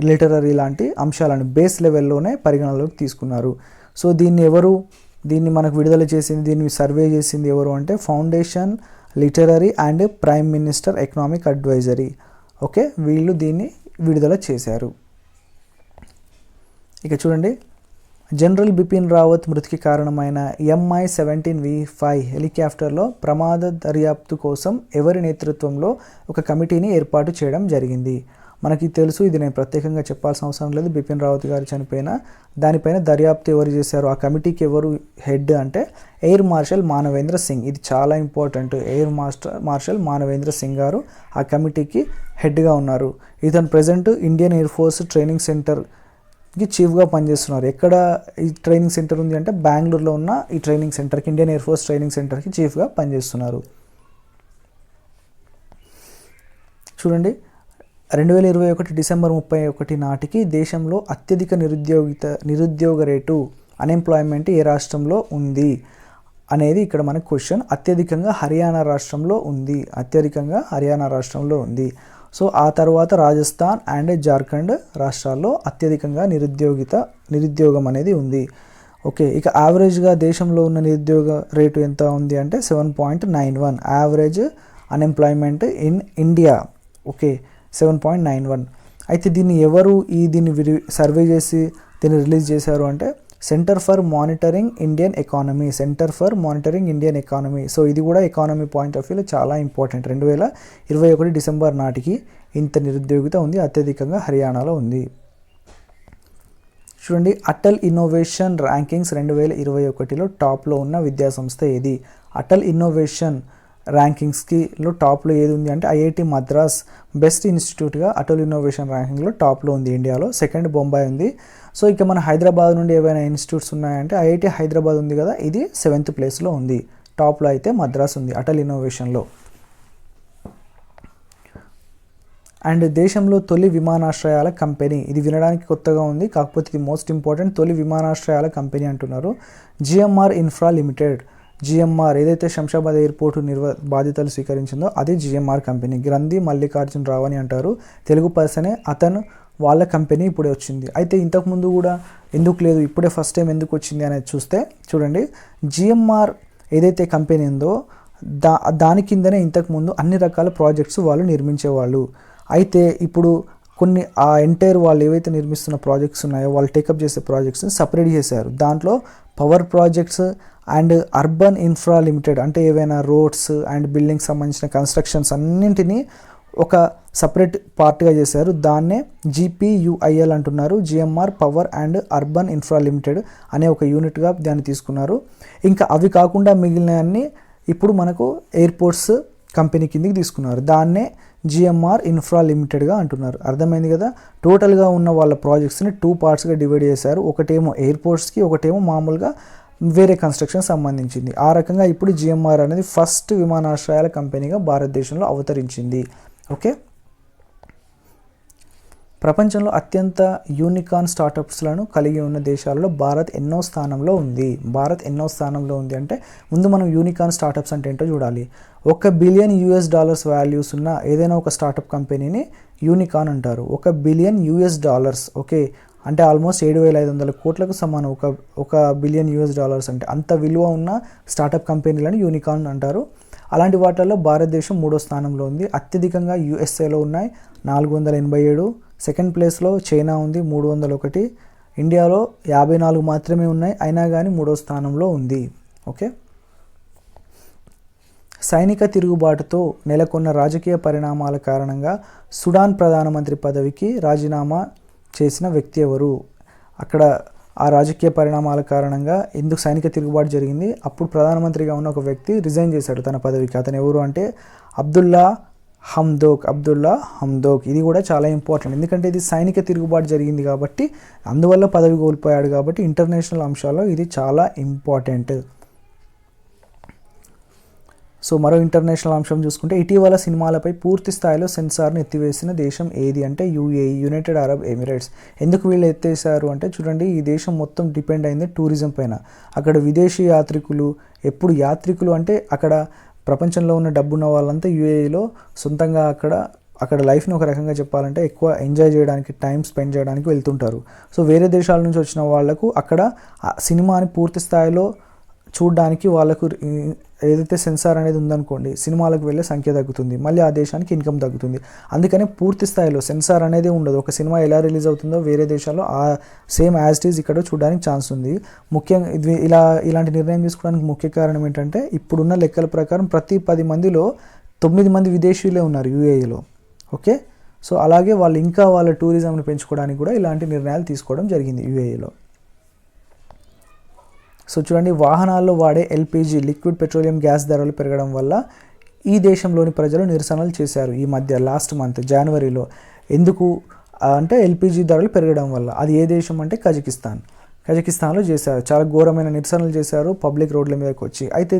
literary లాంటి అంశాలను బేస్ లెవెల్లోనే పరిగణలోకి తీసుకున్నారు. సో దీన్ని మనకు విడుదల చేసింది, దీన్ని సర్వే చేసింది ఎవరు అంటే foundation literary and prime minister economic advisory. Okay, వీళ్ళు దీన్ని విడుదల చేశారు. ఇక చూడండి, జనరల్ బిపిన్ రావత్ మృతికి కారణమైన MI-17V5 హెలికాప్టర్లో ప్రమాద దర్యాప్తు కోసం ఎవరి నేతృత్వంలో ఒక కమిటీని ఏర్పాటు చేయడం జరిగింది? మనకి తెలుసు, ఇది నేను ప్రత్యేకంగా చెప్పాల్సిన అవసరం లేదు. బిపిన్ రావత్ గారు చనిపోయిన దానిపైన దర్యాప్తు ఎవరు చేశారు, ఆ కమిటీకి ఎవరు హెడ్ అంటే ఎయిర్ మార్షల్ మానవేంద్ర సింగ్. ఇది చాలా important. Air marshal Manavendra Singh గారు ఆ కమిటీకి హెడ్గా ఉన్నారు. ఇతను present Indian air force training సెంటర్కి చీఫ్గా పనిచేస్తున్నారు. ఎక్కడ ఈ ట్రైనింగ్ సెంటర్ ఉంది అంటే బెంగళూరులో ఉన్న ఈ ట్రైనింగ్ సెంటర్కి, ఇండియన్ ఎయిర్ ఫోర్స్ ట్రైనింగ్ సెంటర్కి చీఫ్గా పనిచేస్తున్నారు. చూడండి, 2021 డిసెంబర్ 31 నాటికి దేశంలో అత్యధిక నిరుద్యోగ రేటు అన్ఎంప్లాయ్మెంట్ ఏ రాష్ట్రంలో ఉంది అనేది ఇక్కడ మనకు క్వశ్చన్. అత్యధికంగా హర్యానా రాష్ట్రంలో ఉంది. సో ఆ తర్వాత రాజస్థాన్ అండ్ జార్ఖండ్ రాష్ట్రాల్లో అత్యధికంగా నిరుద్యోగం అనేది ఉంది. ఓకే, ఇక యావరేజ్గా దేశంలో ఉన్న నిరుద్యోగ రేటు ఎంత ఉంది అంటే 7.91 average unemployment in India. Okay, 7.91. అయితే దీన్ని సర్వే చేసి దీన్ని రిలీజ్ చేశారు అంటే centre for monitoring Indian economy. So ఇది కూడా ఎకానమీ పాయింట్ ఆఫ్ వ్యూలో చాలా ఇంపార్టెంట్. 2021 డిసెంబర్ నాటికి ఇంత నిరుద్యోగిత ఉంది, అత్యధికంగా హర్యానాలో ఉంది. చూడండి, అటల్ ఇన్నోవేషన్ ర్యాంకింగ్స్ 2021లో టాప్లో ఉన్న విద్యాసంస్థ ఏది? అటల్ ఇన్నోవేషన్ ర్యాంకింగ్స్లో టాప్లో ఏది ఉంది అంటే ఐఐటి మద్రాస్ బెస్ట్ ఇన్స్టిట్యూట్గా అటల్ ఇన్నోవేషన్ ర్యాంకింగ్లో టాప్లో ఉంది ఇండియాలో. సెకండ్ బొంబాయి ఉంది. సో ఇక మన హైదరాబాద్ నుండి ఏవైనా ఇన్స్టిట్యూట్స్ ఉన్నాయంటే ఐఐటి హైదరాబాద్ ఉంది కదా, ఇది 7th ప్లేస్లో ఉంది. టాప్లో అయితే మద్రాస్ ఉంది అటల్ ఇన్నోవేషన్లో. అండ్ దేశంలో తొలి విమానాశ్రయాల కంపెనీ, ఇది వినడానికి కొత్తగా ఉంది కాకపోతే ఇది మోస్ట్ ఇంపార్టెంట్. తొలి విమానాశ్రయాల కంపెనీ అంటున్నారు జిఎంఆర్ ఇన్ఫ్రా లిమిటెడ్. జిఎంఆర్ ఏదైతే శంషాబాద్ ఎయిర్పోర్టు బాధ్యతలు స్వీకరించిందో అది జిఎంఆర్ కంపెనీ. గ్రంథి మల్లికార్జున్ రావు అని అంటారు, తెలుగు పర్సనే. అతను వాళ్ళ కంపెనీ ఇప్పుడే వచ్చింది. అయితే ఇంతకుముందు కూడా ఎందుకు లేదు, ఇప్పుడే ఫస్ట్ టైం ఎందుకు వచ్చింది అనేది చూస్తే చూడండి, జిఎంఆర్ ఏదైతే కంపెనీ ఉందో దాని కిందనే ఇంతకుముందు అన్ని రకాల ప్రాజెక్ట్స్ వాళ్ళు నిర్మించేవాళ్ళు. అయితే ఇప్పుడు కొన్ని ఆ ఎంటైర్ వాళ్ళు ఏవైతే నిర్మిస్తున్న ప్రాజెక్ట్స్ ఉన్నాయో వాళ్ళు టేకప్ చేసే ప్రాజెక్ట్స్ని సపరేట్ చేశారు. దాంట్లో power projects and urban infra limited అంటే ఏవైనా రోడ్స్ అండ్ బిల్డింగ్స్ సంబంధించిన కన్స్ట్రక్షన్స్ అన్నింటినీ ఒక సపరేట్ పార్ట్గా చేశారు. దాన్నే GPUIL అంటున్నారు, GMR power and urban infra limited అనే ఒక యూనిట్గా దాన్ని తీసుకున్నారు. ఇంకా అవి కాకుండా మిగిలినవన్నీ ఇప్పుడు మనకు ఎయిర్పోర్ట్స్ కంపెనీ కిందకి తీసుకున్నారు. దాన్నే జిఎంఆర్ ఇన్ఫ్రా లిమిటెడ్గా అంటున్నారు. అర్థమైంది కదా. టోటల్గా ఉన్న వాళ్ళ ప్రాజెక్ట్స్ని 2 పార్ట్స్గా డివైడ్ చేశారు. ఒకటేమో ఎయిర్పోర్ట్స్కి, ఒకటేమో మామూలుగా వేరే కన్స్ట్రక్షన్ సంబంధించింది. ఆ రకంగా ఇప్పుడు జిఎంఆర్ అనేది ఫస్ట్ విమానాశ్రయాల కంపెనీగా భారతదేశంలో అవతరించింది. ఓకే, ప్రపంచంలో అత్యంత యూనికార్న్ స్టార్టప్స్లను కలిగి ఉన్న దేశాలలో భారత్ ఎన్నో స్థానంలో ఉంది అంటే ముందు మనం యూనికార్న్ స్టార్టప్స్ అంటే ఏంటో చూడాలి. $1 బిలియన్ వాల్యూస్ ఉన్న ఏదైనా ఒక స్టార్టప్ కంపెనీని యూనికార్న్ అంటారు. $1 బిలియన్. ఓకే, అంటే ఆల్మోస్ట్ 7,500 కోట్లకు సమానం. $1 బిలియన్ అంటే అంత విలువ ఉన్న స్టార్టప్ కంపెనీలను యూనికార్న్ అంటారు. అలాంటి వాటిల్లో భారతదేశం 3వ స్థానంలో ఉంది. అత్యధికంగా యూఎస్ఏలో ఉన్నాయి 487. సెకండ్ ప్లేస్లో చైనా ఉంది 301. ఇండియాలో 54 మాత్రమే ఉన్నాయి, అయినా కానీ 3వ స్థానంలో ఉంది. ఓకే, సైనిక తిరుగుబాటుతో నెలకొన్న రాజకీయ పరిణామాల కారణంగా సుడాన్ ప్రధానమంత్రి పదవికి రాజీనామా చేసిన వ్యక్తి ఎవరు? అక్కడ ఆ రాజకీయ పరిణామాల కారణంగా ఎందుకు సైనిక తిరుగుబాటు జరిగింది, అప్పుడు ప్రధానమంత్రిగా ఉన్న ఒక వ్యక్తి రిజైన్ చేశాడు తన పదవికి. అతను ఎవరు అంటే అబ్దుల్లా హమ్దోక్. ఇది కూడా చాలా ఇంపార్టెంట్, ఎందుకంటే ఇది సైనిక తిరుగుబాటు జరిగింది కాబట్టి, అందువల్ల పదవి కోల్పోయాడు కాబట్టి ఇంటర్నేషనల్ అంశాల్లో ఇది చాలా ఇంపార్టెంట్. సో మరో ఇంటర్నేషనల్ అంశం చూసుకుంటే, ఇటీవల సినిమాలపై పూర్తి స్థాయిలో సెన్సార్ను ఎత్తివేసిన దేశం ఏది అంటే యుఏఈ, యునైటెడ్ అరబ్ ఎమిరేట్స్. ఎందుకు వీళ్ళు ఎత్తేసారు అంటే, చూడండి, ఈ దేశం మొత్తం డిపెండ్ అయింది టూరిజం పైన. అక్కడ విదేశీ యాత్రికులు అంటే అక్కడ ప్రపంచంలో ఉన్న డబ్బున్న వాళ్ళంతా యుఏఈలో సొంతంగా అక్కడ లైఫ్ని ఒక రకంగా చెప్పాలంటే ఎక్కువ ఎంజాయ్ చేయడానికి, టైం స్పెండ్ చేయడానికి వెళ్తుంటారు. సో వేరే దేశాల నుంచి వచ్చిన వాళ్ళకు అక్కడ సినిమాని పూర్తి స్థాయిలో చూడడానికి వాళ్ళకు ఏదైతే సెన్సార్ అనేది ఉందనుకోండి, సినిమాలకు వెళ్ళే సంఖ్య తగ్గుతుంది, మళ్ళీ ఆ దేశానికి ఇన్కమ్ తగ్గుతుంది. అందుకని పూర్తి స్థాయిలో సెన్సార్ అనేది ఉండదు. ఒక సినిమా ఎలా రిలీజ్ అవుతుందో వేరే దేశాల్లో ఆ సేమ్ యాజ్ ఇట్ ఈజ్ ఇక్కడ చూడడానికి ఛాన్స్ ఉంది. ముఖ్యంగా ఇలాంటి నిర్ణయం తీసుకోవడానికి ముఖ్య కారణం ఏంటంటే, ఇప్పుడున్న లెక్కల ప్రకారం ప్రతి 10 మందిలో 9 మంది విదేశీయులే ఉన్నారు యుఏఈలో. ఓకే, సో అలాగే వాళ్ళు ఇంకా వాళ్ళ టూరిజంని పెంచుకోవడానికి కూడా ఇలాంటి నిర్ణయాలు తీసుకోవడం జరిగింది యుఏఈలో. సో చూడండి, వాహనాల్లో వాడే ఎల్పిజి లిక్విడ్ పెట్రోలియం గ్యాస్ ధరలు పెరగడం వల్ల ఈ దేశంలోని ప్రజలు నిరసనలు చేశారు ఈ మధ్య లాస్ట్ మంత్ జనవరిలో. ఎందుకు అంటే ఎల్పిజి ధరలు పెరగడం వల్ల. అది ఏ దేశం అంటే కజకిస్తాన్లో చేశారు. చాలా ఘోరమైన నిరసనలు చేశారు పబ్లిక్ రోడ్ల మీదకి వచ్చి. అయితే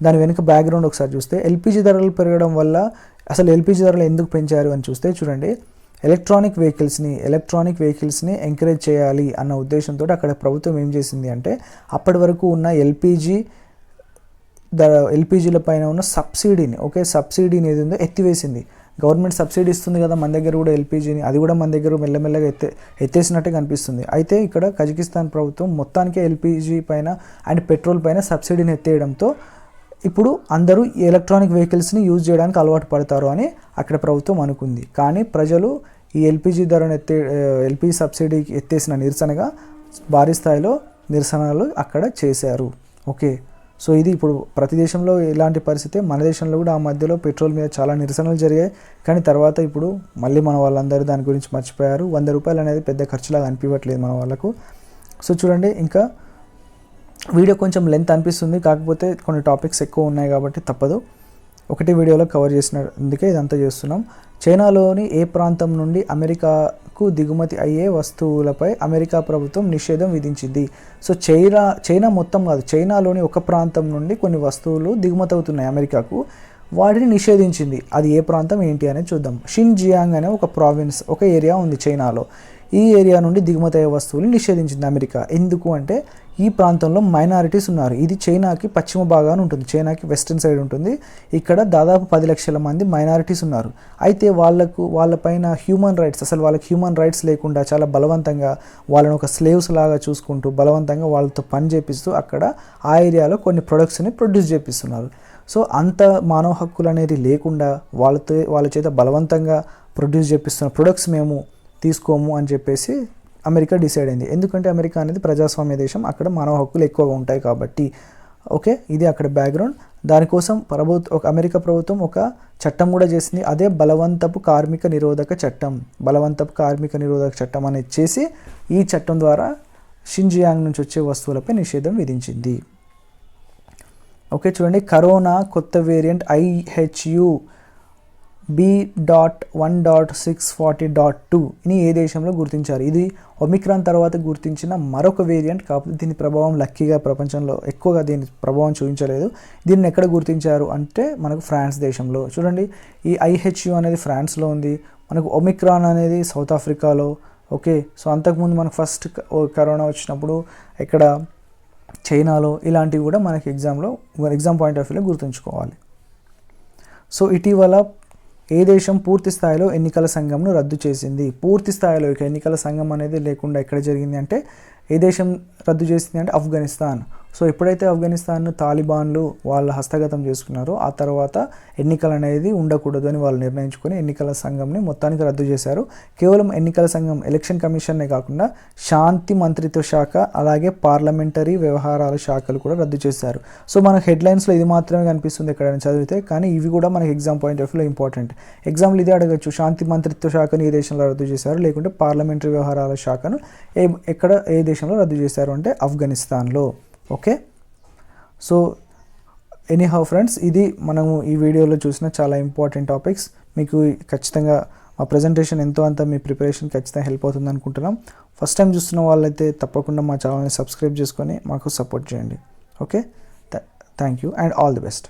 దాని వెనుక బ్యాక్గ్రౌండ్ ఒకసారి చూస్తే, ఎల్పిజి ధరలు పెరగడం వల్ల అసలు ఎల్పిజి ధరలు ఎందుకు పెంచారు అని చూస్తే, చూడండి, ఎలక్ట్రానిక్ వెహికల్స్ని ఎంకరేజ్ చేయాలి అన్న ఉద్దేశంతో అక్కడ ప్రభుత్వం ఏం చేసింది అంటే, అప్పటి వరకు ఉన్న ఎల్పిజిల పైన ఉన్న సబ్సిడీని ఏది ఉందో ఎత్తివేసింది. గవర్నమెంట్ సబ్సిడీ ఇస్తుంది కదా మన దగ్గర కూడా ఎల్పిజిని, అది కూడా మన దగ్గర మెల్లమెల్లగా ఎత్తేసినట్టే కనిపిస్తుంది. అయితే ఇక్కడ కజకిస్తాన్ ప్రభుత్వం మొత్తానికే ఎల్పిజి పైన అండ్ పెట్రోల్ పైన సబ్సిడీని ఎత్తేయడంతో ఇప్పుడు అందరూ ఎలక్ట్రానిక్ వెహికల్స్ని యూజ్ చేయడానికి అలవాటు పడతారు అని అక్కడ ప్రభుత్వం అనుకుంది. కానీ ప్రజలు ఈ ఎల్పిజి ఎల్పిజి సబ్సిడీకి ఎత్తేసిన నిరసనగా భారీ స్థాయిలో నిరసనలు అక్కడ చేశారు. ఓకే, సో ఇది ఇప్పుడు ప్రతి దేశంలో ఇలాంటి పరిస్థితి. మన దేశంలో కూడా ఆ మధ్యలో పెట్రోల్ మీద చాలా నిరసనలు జరిగాయి. కానీ తర్వాత ఇప్పుడు మళ్ళీ మన వాళ్ళందరూ దాని గురించి మర్చిపోయారు. 100 రూపాయలు అనేది పెద్ద ఖర్చులాగా అనిపించట్లేదు మన వాళ్ళకు. సో చూడండి, ఇంకా వీడియో కొంచెం లెంత్ అనిపిస్తుంది, కాకపోతే కొన్ని టాపిక్స్ ఎక్కువ ఉన్నాయి కాబట్టి తప్పదు. ఒకటి వీడియోలో కవర్ చేసినందుకే ఇదంతా చేస్తున్నాం. చైనాలోని ఏ ప్రాంతం నుండి అమెరికాకు దిగుమతి అయ్యే వస్తువులపై అమెరికా ప్రభుత్వం నిషేధం విధించింది? సో చైనా మొత్తం కాదు, చైనాలోని ఒక ప్రాంతం నుండి కొన్ని వస్తువులు దిగుమతి అవుతున్నాయి అమెరికాకు, వాటిని నిషేధించింది. అది ఏ ప్రాంతం ఏంటి అనేది చూద్దాం. షిన్జియాంగ్ అనే ఒక ప్రావిన్స్, ఒక ఏరియా ఉంది చైనాలో. ఈ ఏరియా నుండి దిగుమతి అయ్యే వస్తువులు నిషేధించింది అమెరికా. ఎందుకు అంటే, ఈ ప్రాంతంలో మైనారిటీస్ ఉన్నారు. ఇది చైనాకి పశ్చిమ భాగాన ఉంటుంది, చైనాకి వెస్టర్న్ సైడ్ ఉంటుంది. ఇక్కడ దాదాపు 10 లక్షల మంది మైనారిటీస్ ఉన్నారు. అయితే వాళ్ళపైన హ్యూమన్ రైట్స్, అసలు వాళ్ళకి హ్యూమన్ రైట్స్ లేకుండా చాలా బలవంతంగా వాళ్ళని ఒక స్లేవ్స్ లాగా చూసుకుంటూ బలవంతంగా వాళ్ళతో పని చేపిస్తూ అక్కడ ఆ ఏరియాలో కొన్ని ప్రొడక్ట్స్ని ప్రొడ్యూస్ చేపిస్తున్నారు. సో అంత మానవ హక్కులు అనేది లేకుండా వాళ్ళ చేత బలవంతంగా ప్రొడ్యూస్ చేపిస్తున్న ప్రొడక్ట్స్ మేము తీసుకోము అని చెప్పేసి అమెరికా డిసైడ్ అయింది. ఎందుకంటే అమెరికా అనేది ప్రజాస్వామ్య దేశం, అక్కడ మానవ హక్కులు ఎక్కువగా ఉంటాయి కాబట్టి. ఓకే, ఇది అక్కడ బ్యాక్గ్రౌండ్. దానికోసం అమెరికా ప్రభుత్వం ఒక చట్టం కూడా చేసింది. అదే బలవంతపు కార్మిక నిరోధక చట్టం అనేది చేసి, ఈ చట్టం ద్వారా షిన్జియాంగ్ నుంచి వచ్చే వస్తువులపై నిషేధం విధించింది. ఓకే, చూడండి, కరోనా కొత్త వేరియంట్ IHU B.1.640.2ని ఏ దేశంలో గుర్తించారు? ఇది ఒమిక్రాన్ తర్వాత గుర్తించిన మరొక వేరియంట్, కాకపోతే దీని ప్రభావం లక్కీగా ప్రపంచంలో ఎక్కువగా దీని ప్రభావం చూపించలేదు. దీన్ని ఎక్కడ గుర్తించారు అంటే మనకు ఫ్రాన్స్ దేశంలో. చూడండి, ఈ IHU అనేది ఫ్రాన్స్లో ఉంది, మనకు ఒమిక్రాన్ అనేది సౌత్ ఆఫ్రికాలో. ఓకే, సో అంతకుముందు మనకు ఫస్ట్ కరోనా వచ్చినప్పుడు ఇక్కడ చైనాలో. ఇలాంటివి కూడా మనకి ఎగ్జామ్ పాయింట్ ఆఫ్ వ్యూలో గుర్తుంచుకోవాలి. సో ఇటీవల ఏ దేశం పూర్తి స్థాయిలో ఎన్నికల సంఘంను రద్దు చేసింది? పూర్తి స్థాయిలో ఎన్నికల సంఘం అనేది లేకుండా ఎక్కడ జరిగింది అంటే, ఏ దేశం రద్దు చేసింది అంటే ఆఫ్ఘనిస్తాన్. సో ఎప్పుడైతే ఆఫ్ఘనిస్తాన్ తాలిబాన్లు వాళ్ళ హస్తగతం చేసుకున్నారో ఆ తర్వాత ఎన్నికలు అనేది ఉండకూడదు అని వాళ్ళు నిర్ణయించుకొని ఎన్నికల సంఘంని మొత్తానికి రద్దు చేశారు. కేవలం ఎన్నికల సంఘం ఎలక్షన్ కమిషన్నే కాకుండా శాంతి మంత్రిత్వ శాఖ అలాగే పార్లమెంటరీ వ్యవహారాల శాఖలు కూడా రద్దు చేశారు. సో మనకు హెడ్లైన్స్లో ఇది మాత్రమే కనిపిస్తుంది ఎక్కడైనా చదివితే, కానీ ఇవి కూడా మనకి ఎగ్జామ్ పాయింట్ ఆఫ్ వ్యూలో ఇంపార్టెంట్. ఎగ్జామ్లు ఇదే అడగచ్చు, శాంతి మంత్రిత్వ శాఖను ఏ దేశంలో రద్దు చేశారు, లేకుంటే పార్లమెంటరీ వ్యవహారాల శాఖను ఏ దేశంలో రద్దు చేశారు అంటే ఆఫ్ఘనిస్తాన్లో. ఓకే, సో ఎనీహౌ ఫ్రెండ్స్, ఇది మనము ఈ వీడియోలో చూసిన చాలా ఇంపార్టెంట్ టాపిక్స్. మీకు ఖచ్చితంగా మా ప్రజెంటేషన్ ఎంతో అంత మీ ప్రిపరేషన్ ఖచ్చితంగా హెల్ప్ అవుతుంది అనుకుంటున్నాం. ఫస్ట్ టైం చూస్తున్న వాళ్ళైతే తప్పకుండా మా ఛానల్ని సబ్స్క్రైబ్ చేసుకొని మాకు సపోర్ట్ చేయండి. Okay, thank you and all the best.